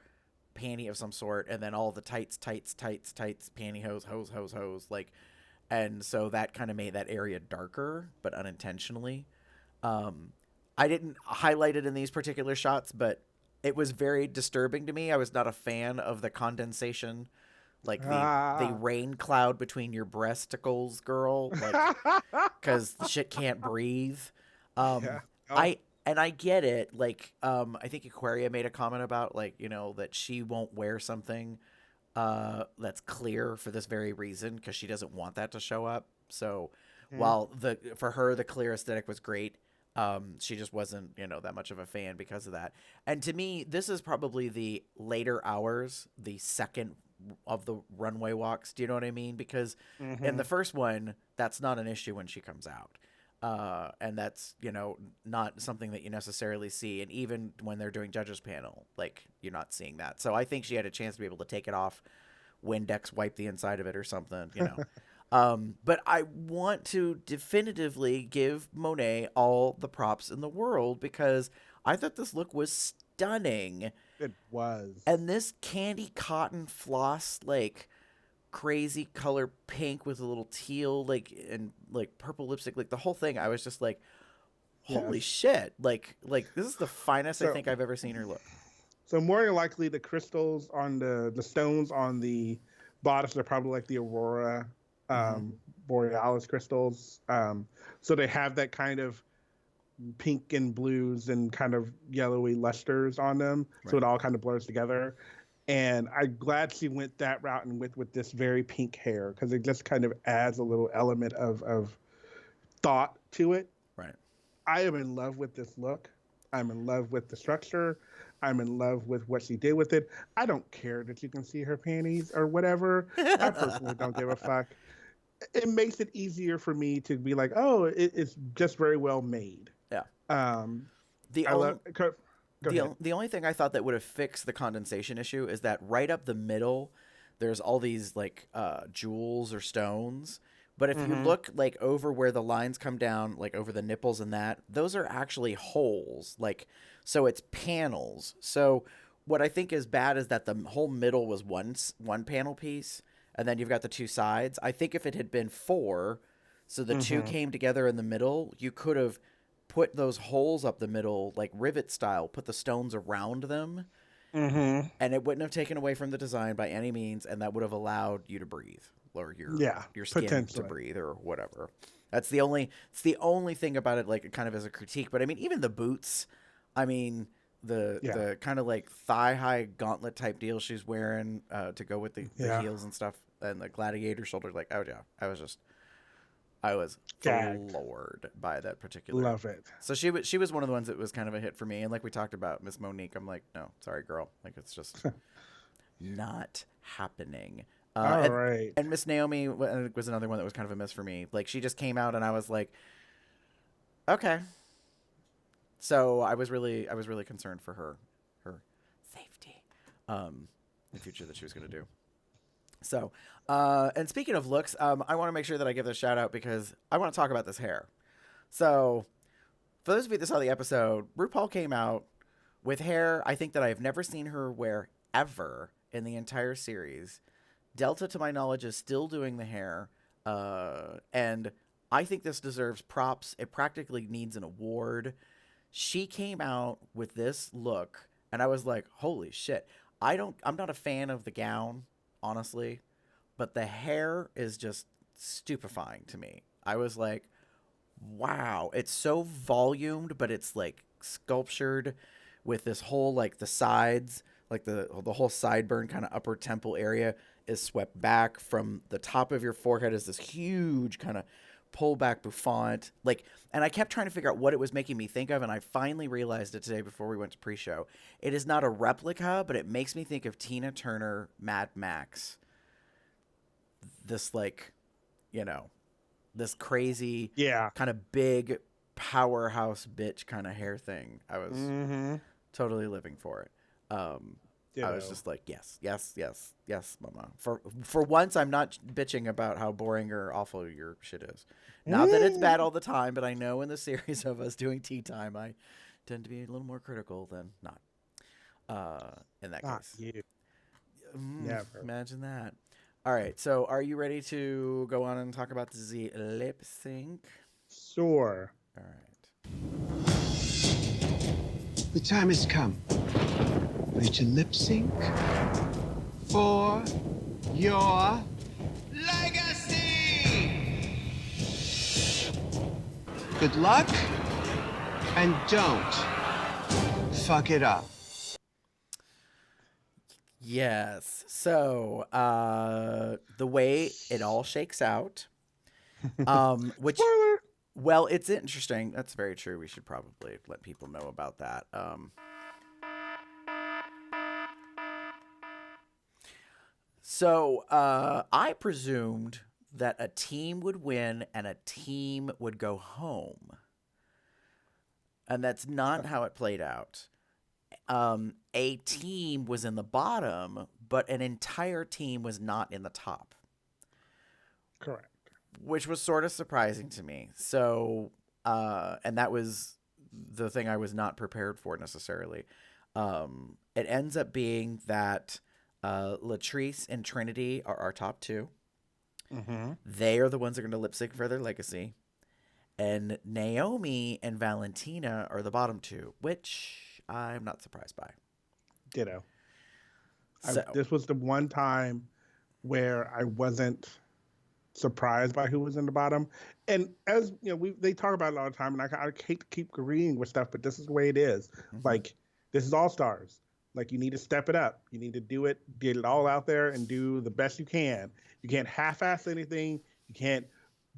panty of some sort, and then all the tights, pantyhose, hose, like, and so that kind of made that area darker, but unintentionally. I didn't highlight it in these particular shots, but it was very disturbing to me. I was not a fan of the condensation, like the rain cloud between your breasticles, girl, like, because shit can't breathe. Yeah. I get it. Like, I think Aquaria made a comment about, like, that she won't wear something that's clear for this very reason, because she doesn't want that to show up. So while for her the clear aesthetic was great, she just wasn't, that much of a fan because of that. And to me, this is probably the later hours, the second of the runway walks. Do you know what I mean? Because in the first one, that's not an issue when she comes out. And that's, not something that you necessarily see. And even when they're doing judges panel, like, you're not seeing that. So I think she had a chance to be able to take it off, Windex wipe the inside of it or something, But I want to definitively give Monet all the props in the world, because I thought this look was stunning. It was. And this candy cotton floss, like, crazy color pink with a little teal, like, and like purple lipstick, like the whole thing, I was just like, holy Yes. shit. Like this is the finest I So think I've ever seen her look. so more than likely the crystals on the stones on the bodice are probably like the Aurora Mhm. Borealis crystals. So they have that kind of pink and blues and kind of yellowy lusters on them. So Right. it all kind of blurs together. And I'm glad she went that route and with this very pink hair because it just kind of adds a little element of thought to it. Right. I am in love with this look. I'm in love with the structure. I'm in love with what she did with it. I don't care that you can see her panties or whatever. I personally don't give a fuck. It makes it easier for me to be like, oh, it's just very well made. Yeah. Um, The I only love. Go ahead. the only thing I thought that would have fixed the condensation issue is that right up the middle, there's all these like jewels or stones. But if you Mm-hmm. look like over where the lines come down, like over the nipples and that, those are actually holes. Like, so it's panels. So what I think is bad is that the whole middle was one panel piece, and then you've got the two sides. I think if it had been four, so the two Mm-hmm. came together in the middle, you could have put those holes up the middle, like rivet style, put the stones around them, Mm-hmm. and it wouldn't have taken away from the design by any means, and that would have allowed you to breathe or Yeah, your skin to potentially. breathe or whatever. It's the only thing about it, like kind of as a critique. But I mean, even the boots, I mean, Yeah. the kind of like thigh high gauntlet type deal she's wearing to go with the Yeah. heels and stuff, and the gladiator shoulder, like oh yeah, I was Gagged. floored by that particular. Love it. So she was one of the ones that was kind of a hit for me, and like we talked about Miss Monique, I'm like, no, sorry, girl, like it's just not happening. Uh, All and right. and Miss Naomi was another one that was kind of a miss for me. Like she just came out, and I was like, okay. So I was really concerned for her safety, the future that she was going to do. So, and speaking of looks, I want to make sure that I give this shout out because I want to talk about this hair. So, for those of you that saw the episode, RuPaul came out with hair I think that I have never seen her wear ever in the entire series. Delta, to my knowledge, is still doing the hair, and I think this deserves props. It practically needs an award. She came out with this look, and I was like, "Holy shit!" I'm not a fan of the gown, honestly, but the hair is just stupefying to me. I was like, wow, it's so volumed, but it's like sculptured with this whole like the sides, like the whole sideburn kind of upper temple area is swept back from the top of your forehead is this huge kind of pull back bouffant. Like, and I kept trying to figure out what it was making me think of, and I finally realized it today before we went to pre-show. It is not a replica, but it makes me think of Tina Turner, Mad Max. This like, you know, this crazy Yeah. kind of big powerhouse bitch kind of hair thing. I was Mm-hmm. totally living for it. I was Ditto. just like, yes, yes, yes, yes, mama. For once, I'm not bitching about how boring or awful your shit is. Not that it's bad all the time, but I know in the series of us doing tea time, I tend to be a little more critical than not. In that Not case, you. Mm, Never. imagine that. All right, so are you ready to go on and talk about the lip sync? Sure. All right. The time has come for you to lip sync for your legacy. Good luck, and don't fuck it up. Yes. So, the way it all shakes out, which, Spoiler. well, it's interesting. That's very true. We should probably let people know about that. So, I presumed that a team would win and a team would go home. And that's not how it played out. A team was in the bottom, but an entire team was not in the top, Correct. which was sort of surprising to me. So, and that was the thing I was not prepared for necessarily. It ends up being that Latrice and Trinity are our top two. Mm-hmm. They are the ones that are going to lip sync for their legacy. And Naomi and Valentina are the bottom two, which I'm not surprised by. Ditto. So, This was the one time where I wasn't surprised by who was in the bottom. And as you know, they talk about it all the time, and I hate to keep agreeing with stuff, but this is the way it is. Like, this is All Stars. Like, you need to step it up. You need to do it, get it all out there, and do the best you can. You can't half-ass anything. You can't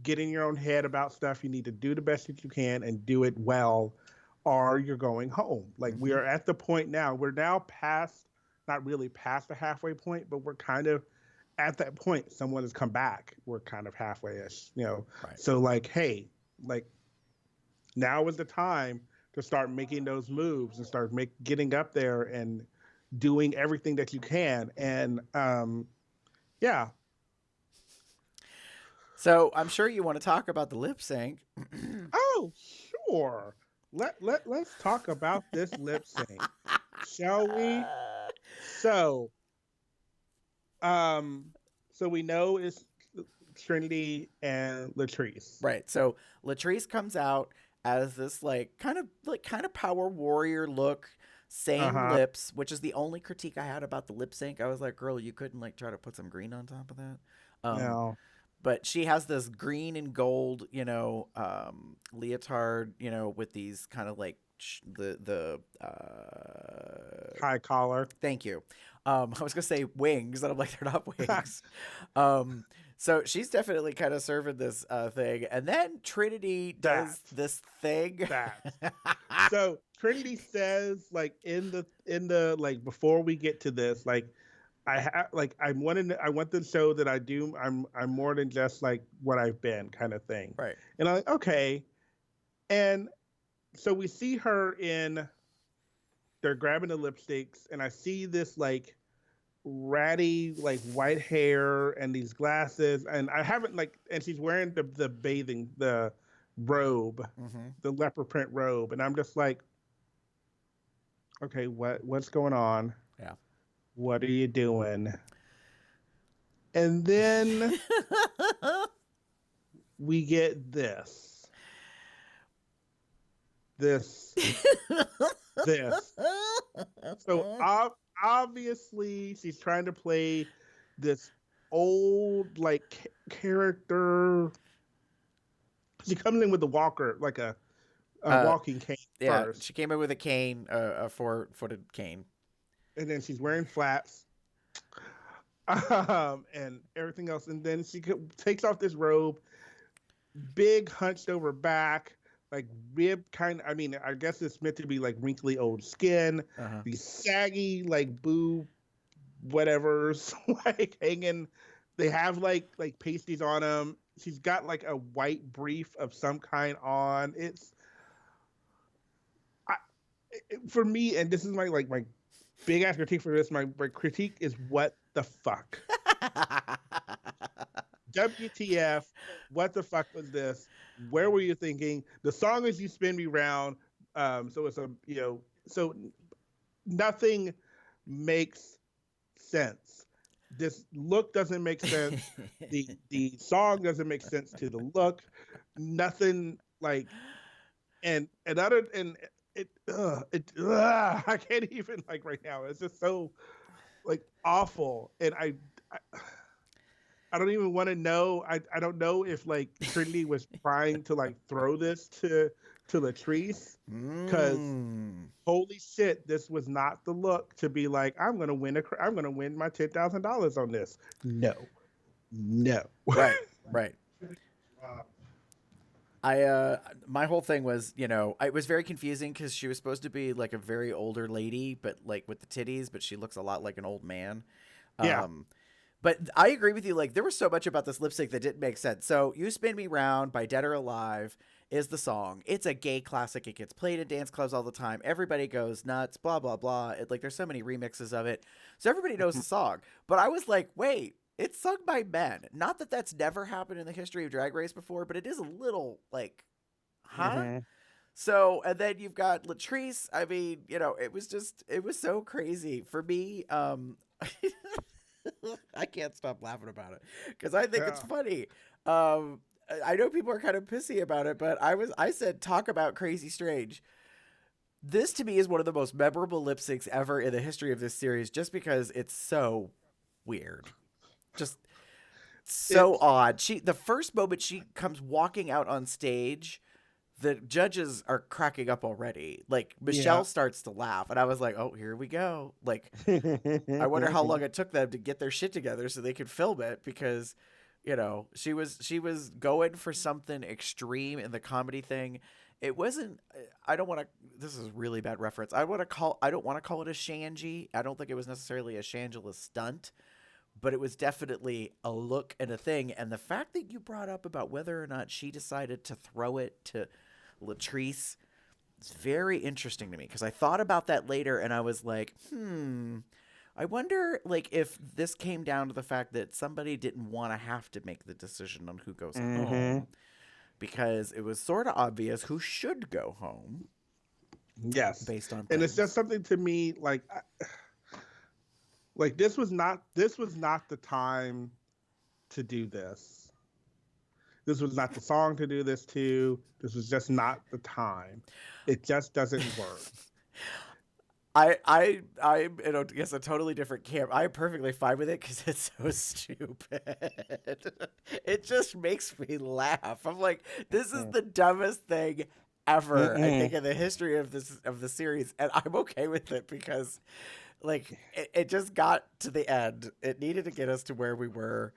get in your own head about stuff. You need to do the best that you can and do it well, or you're going home. Like, we are at the point now. We're now past, not really past the halfway point, but we're kind of at that point. Someone has come back. We're kind of halfway-ish, you know. Right. So, like, hey, like, now is the time to start making those moves and start getting up there and doing everything that you can. And yeah. So I'm sure you want to talk about the lip sync. Oh, sure. Let's talk about this lip sync, shall we? So we know it's Trinity and Latrice. Right. So Latrice comes out as this kind of power warrior look, same lips, which is the only critique I had about the lip sync. I was like, girl, you couldn't try to put some green on top of that. No. But she has this green and gold, leotard, with these kind of the high collar. Thank you. I was gonna say wings, and I'm like, they're not wings. So she's definitely kind of serving this thing, and then Trinity does this thing. So Trinity says, in the before we get to this, I want to show that I'm more than just what I've been, kind of thing. Right. And I'm like, okay. And so we see her they're grabbing the lipsticks, and I see this ratty white hair and these glasses, and I haven't and she's wearing the robe, the leopard print robe, and I'm just like, okay, what's going on? Yeah. What are you doing? And then we get this. So obviously she's trying to play this old character. She comes in with the walker, a walking cane first. She came in with a cane, a 4-footed cane. And then she's wearing flats, and everything else. And then she takes off this robe, big hunched over back, rib kind of. I mean, I guess it's meant to be wrinkly old skin, these saggy boob, whatever's hanging. They have pasties on them. She's got a white brief of some kind on. For me, and this is my big ass critique for this. My critique is, what the fuck? WTF? What the fuck was this? Where were you thinking? The song is "You Spin Me Round," so it's so nothing makes sense. This look doesn't make sense. The song doesn't make sense to the look. Nothing and I can't even right now. It's just so awful, and I don't even want to know. I don't know if Trinity was trying to throw this to Latrice, because holy shit, this was not the look to be I'm gonna win my $10,000 on this. No. Right. My whole thing was, it was very confusing because she was supposed to be a very older lady, but with the titties, but she looks a lot like an old man. Yeah. But I agree with you. There was so much about this lip sync that didn't make sense. So "You Spin Me Round" by Dead or Alive is the song. It's a gay classic. It gets played in dance clubs all the time. Everybody goes nuts, blah, blah, blah. There's so many remixes of it. So everybody knows the song. But I was like, wait, it's sung by men. Not that that's never happened in the history of Drag Race before, but it is a little huh? So, and then you've got Latrice. I mean, it was so crazy for me. I can't stop laughing about it because I think it's funny. I know people are kind of pissy about it, but I said talk about crazy strange. This to me is one of the most memorable lip syncs ever in the history of this series, just because it's so weird, just so It's odd. The first moment she comes walking out on stage, the judges are cracking up already. Like yeah. Michelle starts to laugh, and I was like, "Oh, here we go!" Like, I wonder how long it took them to get their shit together so they could film it, because, she was going for something extreme in the comedy thing. It wasn't. I don't want to. This is a really bad reference. I don't want to call it a shangy. I don't think it was necessarily a Shangela stunt, but it was definitely a look and a thing. And the fact that you brought up about whether or not she decided to throw it to Latrice is very interesting to me, because I thought about that later and I was like, I wonder, like, if this came down to the fact that somebody didn't want to have to make the decision on who goes home, because it was sort of obvious who should go home Yes. based on And it's things. just something to me like this was not the time to do this. This was not the song to do this to. This was just not the time. It just doesn't work. I'm in a totally different camp. I'm perfectly fine with it because it's so stupid. It just makes me laugh. I'm like, this is the dumbest thing ever, I think, in the history of the series, and I'm okay with it because, like, it just got to the end. It needed to get us to where we were.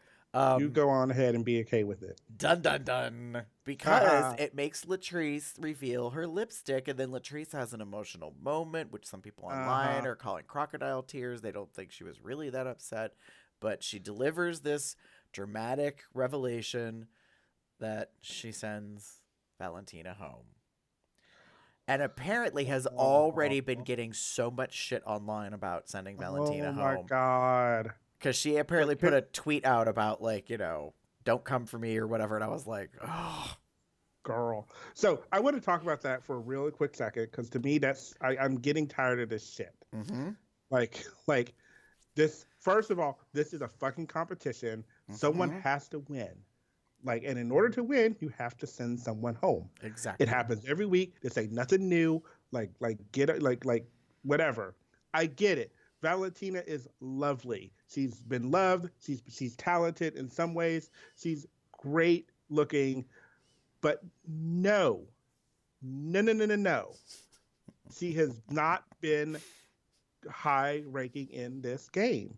You go on ahead and be okay with it. Dun dun dun. Because it makes Latrice reveal her lipstick, and then Latrice has an emotional moment, which some people online are calling crocodile tears. They don't think she was really that upset, but she delivers this dramatic revelation that she sends Valentina home. And apparently has already been getting so much shit online about sending Valentina home. Oh my God. Because she apparently put a tweet out about, like, don't come for me or whatever. And I was like, oh. Girl. So I want to talk about that for a really quick second, because to me, I'm getting tired of this shit. Mm-hmm. Like this, first of all, this is a fucking competition. Mm-hmm. Someone has to win. Like, and in order to win, you have to send someone home. Exactly. It happens every week. This ain't nothing new. Like whatever. I get it. Valentina is lovely. She's been loved. She's talented in some ways. She's great looking, but no. She has not been high ranking in this game.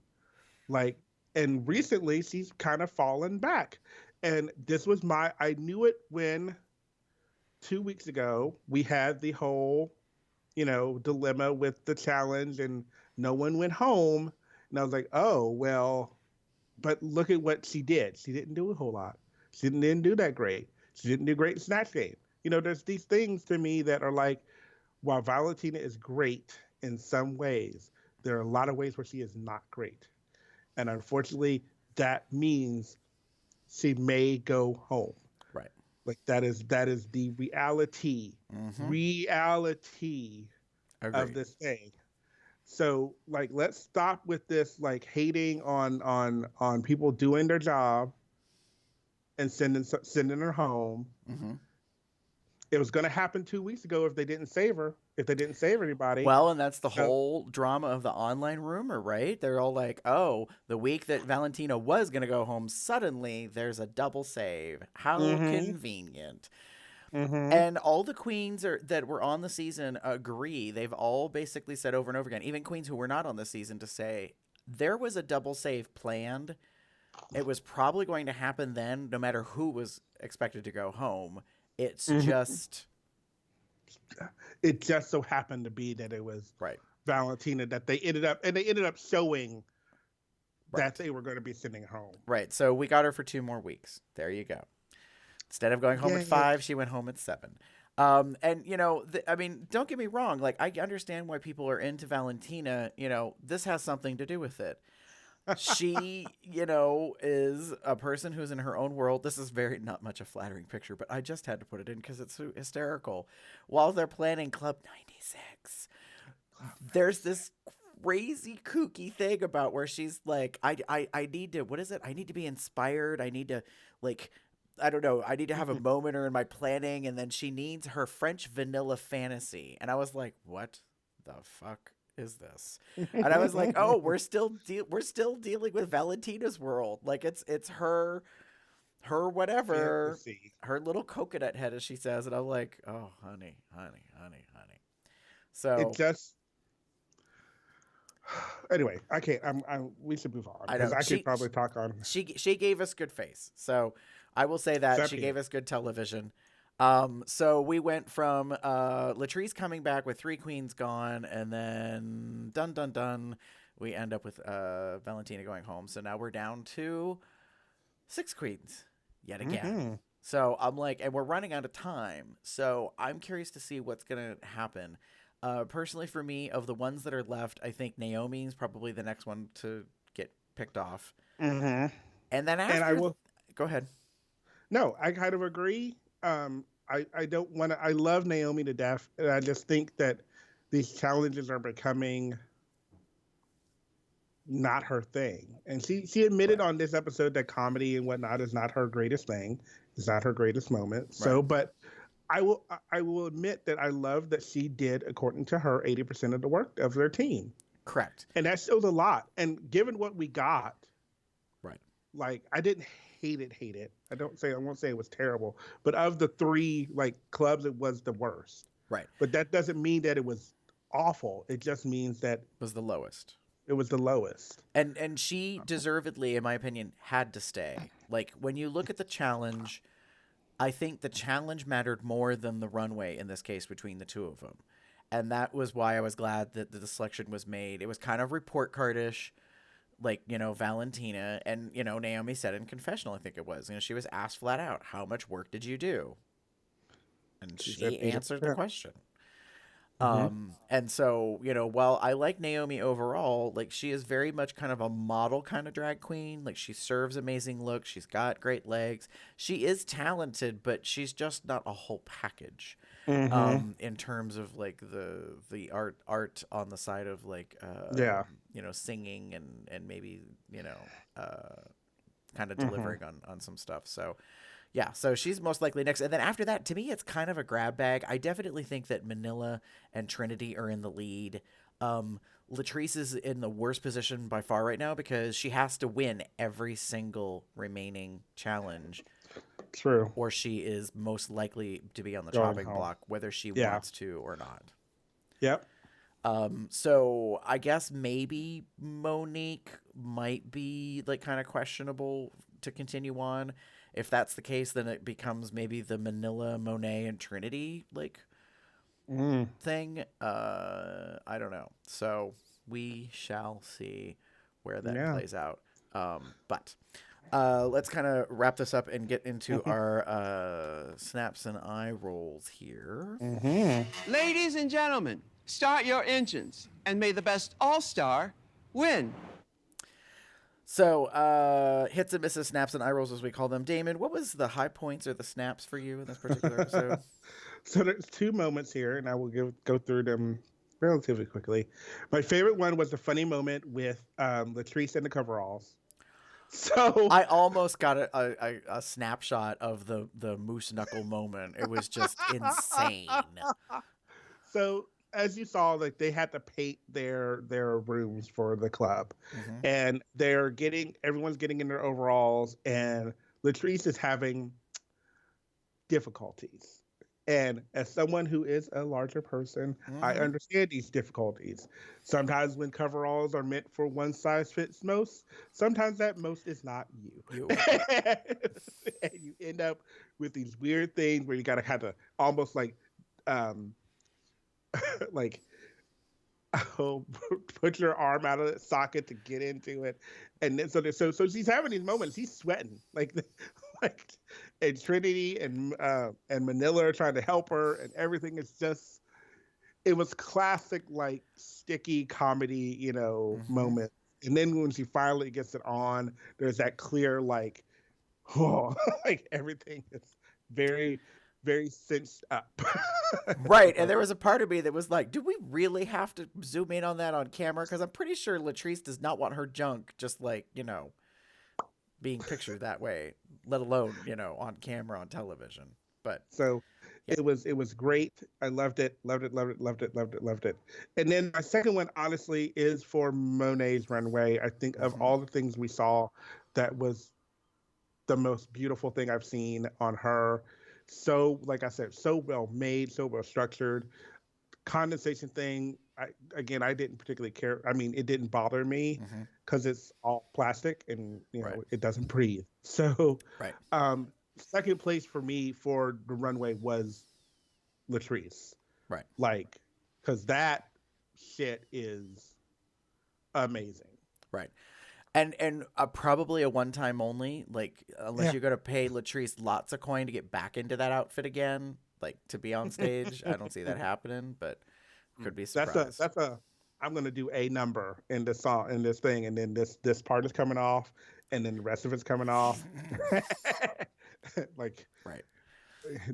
Like, and recently she's kind of fallen back. And this was I knew it when 2 weeks ago we had the whole, dilemma with the challenge and no one went home. And I was like, oh, well, but look at what she did. She didn't do a whole lot. She didn't do that great. She didn't do great in Snatch Game. There's these things to me that are like, while Valentina is great in some ways, there are a lot of ways where she is not great. And unfortunately, that means she may go home. Right. Like that is the reality of this thing. So, like, let's stop with this, like, hating on people doing their job and sending her home. Mm-hmm. It was going to happen 2 weeks ago if they didn't save her. If they didn't save anybody. Well, and that's the whole drama of the online rumor, right? They're all like, oh, the week that Valentina was going to go home, suddenly there's a double save. How convenient. Mm-hmm. And all the queens that were on the season agree. They've all basically said over and over again, even queens who were not on the season, to say there was a double save planned. It was probably going to happen then, no matter who was expected to go home. It's just... It just so happened to be that it was Valentina that they ended up showing that they were going to be sending home. Right. So we got her for 2 more weeks. There you go. Instead of going home at 5, she went home at 7. And, I mean, don't get me wrong. Like, I understand why people are into Valentina. This has something to do with it. She, is a person who's in her own world. This is very not much a flattering picture, but I just had to put it in because it's so hysterical. While they're planning Club 96, there's this crazy kooky thing about where she's like, I need to, what is it? I need to be inspired. I need to, like, I don't know, I need to have a moment or in my planning, and then she needs her French vanilla fantasy. And I was like, what the fuck is this? And I was like, oh, we're still dealing with Valentina's world. Like it's her whatever, Fantasy. her little coconut head, as she says. And I'm like, oh, honey. It So just anyway. I can't. We should move on I because know I could probably talk on. she gave us good face. So I will say that she Sepia. gave us good television. So we went from Latrice coming back with 3 queens gone, and then dun, we end up with Valentina going home. So now we're down to 6 queens yet again. So I'm like, and we're running out of time. So I'm curious to see what's gonna happen. Personally, for me, of the ones that are left, I think Naomi's probably the next one to get picked off. Mm-hmm. And then after, And I will. go ahead. No, I kind of agree. I don't want to. I love Naomi to death, and I just think that these challenges are becoming not her thing. And she admitted on this episode that comedy and whatnot is not her greatest thing. It's not her greatest moment. So, Right. but I will admit that I love that she did, according to her, 80% of the work of their team, Correct. and that shows a lot. And given what we got, Right. like I didn't hate it. I won't say it was terrible, but of the 3 like clubs, it was the worst. Right. But that doesn't mean that it was awful. It just means that Was the lowest. it was the lowest. And she deservedly, in my opinion, had to stay. Like, when you look at the challenge, I think the challenge mattered more than the runway in this case between the 2 of them. And that was why I was glad that the selection was made. It was kind of report cardish, like, Valentina, and, Naomi said in confessional, I think it was, she was asked flat out, how much work did you do? And She said she answered the 80%. question. And so, while I like Naomi overall, like, she is very much kind of a model kind of drag queen. Like, she serves amazing looks. She's got great legs. She is talented, but she's just not a whole package. In terms of like the art on the side of like, singing and maybe, kind of delivering on some stuff. So, yeah, so she's most likely next. And then after that, to me, it's kind of a grab bag. I definitely think that Manila and Trinity are in the lead. Latrice is in the worst position by far right now because she has to win every single remaining challenge. True. Or she is most likely to be on the Going chopping home. block, whether she Yeah. wants to or not. Yep. So I guess maybe Monique might be like kind of questionable to continue on. If that's the case, then it becomes maybe the Manila, Monet, and Trinity like thing. I don't know. So we shall see where that plays out. But let's kind of wrap this up and get into our snaps and eye rolls here. Ladies and gentlemen, start your engines, and may the best all-star win. So, hits and misses, snaps and eye rolls, as we call them. Damon, what was the high points or the snaps for you in this particular episode? So there's 2 moments here, and I will go through them relatively quickly. My favorite one was the funny moment with Latrice in the coveralls. So I almost got a snapshot of the moose knuckle moment. It was just insane. So as you saw, like they had to paint their rooms for the club, and everyone's getting in their overalls, and Latrice is having difficulties. And as someone who is a larger person, I understand these difficulties. Sometimes when coveralls are meant for one size fits most, sometimes that most is not you. And you end up with these weird things where you gotta kind of almost like like put your arm out of the socket to get into it, and then so she's having these moments. He's sweating like and Trinity and Manila are trying to help her, and everything is just. It was classic like sticky comedy, moment. And then when she finally gets it on, there's that clear like, like everything is very, very cinched up. Right, and there was a part of me that was like, do we really have to zoom in on that on camera? Because I'm pretty sure Latrice does not want her junk just like, being pictured that way, let alone, on camera on television. But So yeah. it was great. I loved it, loved it, loved it, loved it, loved it, loved it. And then my second one, honestly, is for Monet's runway. I think of all the things we saw, that was the most beautiful thing I've seen on her. So, like I said, so well made, so well structured. Condensation thing, I didn't particularly care. I mean, it didn't bother me because it's all plastic and Right. it doesn't breathe. So, Right. second place for me for the runway was Latrice. Right. Like, because that shit is amazing. Right. And probably a one-time only, like, unless Yeah. you're going to pay Latrice lots of coin to get back into that outfit again, like, to be on stage. I don't see that happening, but could be surprised. I'm going to do a number in this song, in this thing, and then this part is coming off, and then the rest of it's coming off. Like, right.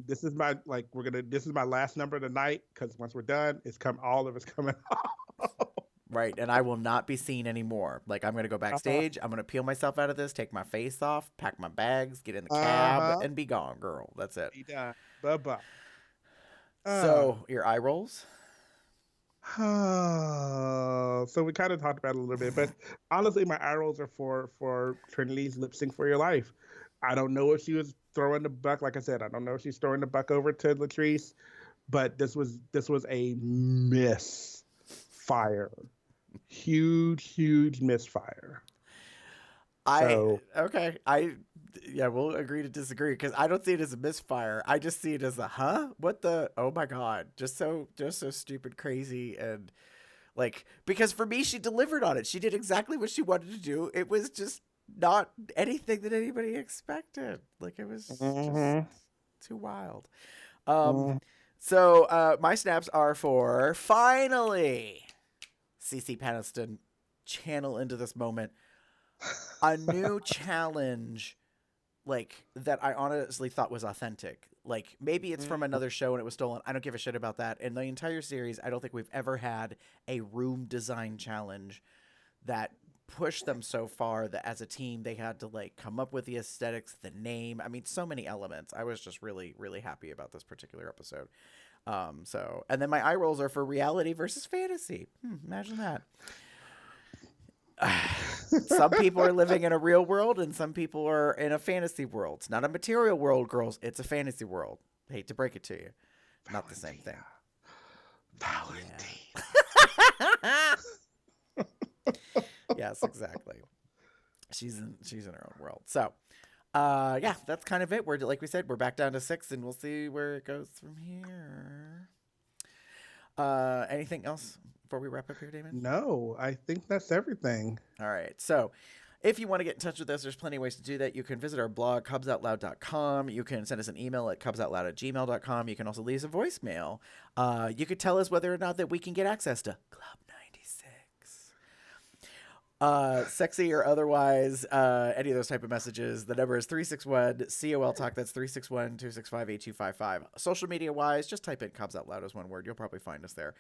This is my this is my last number of the night, because once we're done, all of it's coming off. Right, and I will not be seen anymore. Like, I'm going to go backstage, I'm going to peel myself out of this, take my face off, pack my bags, get in the cab, and be gone, girl. That's it. Be done. Bye-bye. So, your eye rolls? So we kind of talked about it a little bit, but honestly, my eye rolls are for Trinity's Lip Sync for Your Life. I don't know if she was throwing the buck. Like I said, I don't know if she's throwing the buck over to Latrice, but this was a misfire. Huge misfire. We'll agree to disagree, because I don't see it as a misfire. I just see it as a what the, oh my god, just so stupid crazy. And like, because for me, she delivered on it. She did exactly what she wanted to do. It was just not anything that anybody expected. Like, it was just too wild. So my snaps are for, finally, CC Peniston, channel into this moment, a new challenge, like, that I honestly thought was authentic. Like, maybe it's from another show and it was stolen. I don't give a shit about that. In the entire series, I don't think we've ever had a room design challenge that pushed them so far that as a team they had to, like, come up with the aesthetics, the name. I mean, so many elements. I was just really, really happy about this particular episode. And then my eye rolls are for reality versus fantasy. Imagine that. Some people are living in a real world and some people are in a fantasy world. It's not a material world, girls. It's a fantasy world. Hate to break it to you. Not the same thing. Yes, exactly. She's in her own world. So, that's kind of it. Like we said, we're back down to 6 and we'll see where it goes from here. Anything else before we wrap up here, Damon? No, I think that's everything. All right. So if you want to get in touch with us, there's plenty of ways to do that. You can visit our blog, cubsoutloud.com. You can send us an email at cubsoutloud@gmail.com. You can also leave us a voicemail. You could tell us whether or not that we can get access to Club 96. Sexy or otherwise, any of those type of messages. The number is 361 COL Talk. That's 361-265-8255. Social media wise, just type in Cubs Out Loud as one word. You'll probably find us there.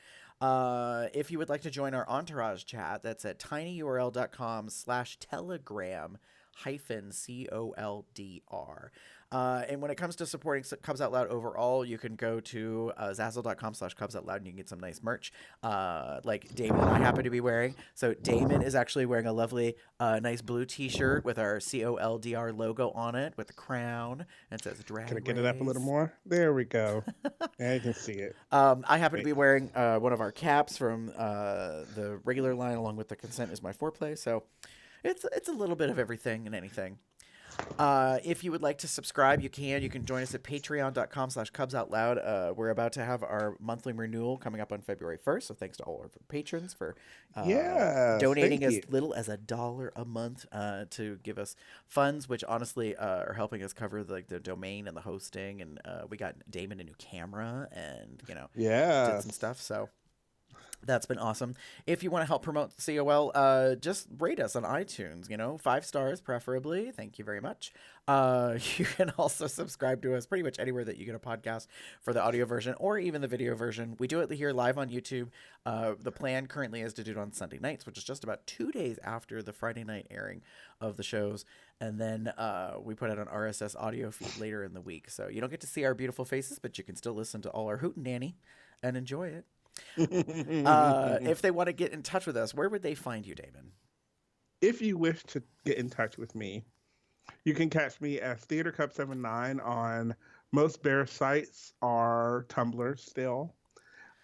If you would like to join our entourage chat, that's at tinyurl.com/telegram-COLDR. And when it comes to supporting Cubs Out Loud overall, you can go to Zazzle.com/Cubs Out Loud and you can get some nice merch, like Damon and I happen to be wearing. So Damon is actually wearing a lovely, nice blue T-shirt with our COLDR logo on it with the crown, and it says Drag Race. Can I get it up a little more? There we go. Yeah, you can see it. I happen to be wearing one of our caps from the regular line, along with the Consent Is My Foreplay. So it's a little bit of everything and anything. If you would like to subscribe, you can join us at patreon.com/cubsoutloud. We're about to have our monthly renewal coming up on February 1st. So thanks to all our patrons for donating as little as $1 a month to give us funds, which honestly are helping us cover the domain and the hosting. And we got Damon a new camera and did some stuff. So that's been awesome. If you want to help promote COL, just rate us on iTunes, 5 stars preferably. Thank you very much. You can also subscribe to us pretty much anywhere that you get a podcast for the audio version or even the video version. We do it here live on YouTube. The plan currently is to do it on Sunday nights, which is just about 2 days after the Friday night airing of the shows. And then we put out an RSS audio feed later in the week. So you don't get to see our beautiful faces, but you can still listen to all our hootenanny and enjoy it. If they want to get in touch with us, where would they find you, Damon? If you wish to get in touch with me, you can catch me as Theater Cup 79 on most bear sites are Tumblr still.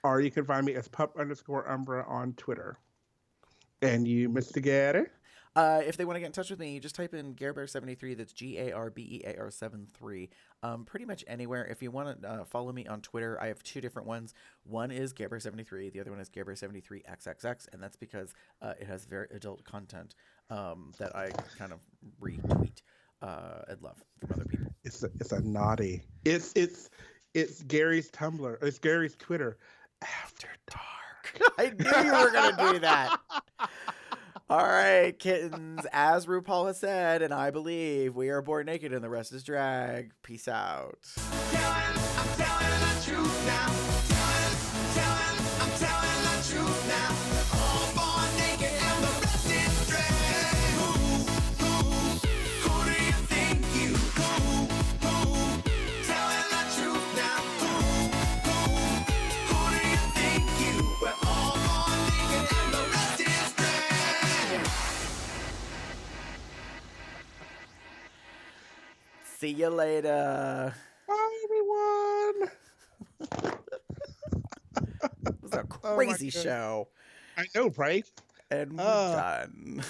Or you can find me as pup_Umbra on Twitter. And you, Mr. Gary? If they want to get in touch with me, just type in GareBear73. That's GARBEAR73. Pretty much anywhere. If you want to follow me on Twitter, I have two different ones. One is GareBear73. The other one is GareBear73XXX, and that's because it has very adult content that I kind of retweet and love from other people. It's a naughty. It's Gary's Tumblr. It's Gary's Twitter. After dark. I knew you were going to do that. All right, kittens. As RuPaul has said, and I believe, we are born naked and the rest is drag. Peace out. I'm telling the truth now. I'm telling the truth now. All born naked and the rest is drag. Who do you think you? Who? Telling the truth now. Who do you think you? We're all born naked and the rest is drag. See you later. Bye, everyone. It was a Oh my crazy goodness. show. I know, right? And we're done.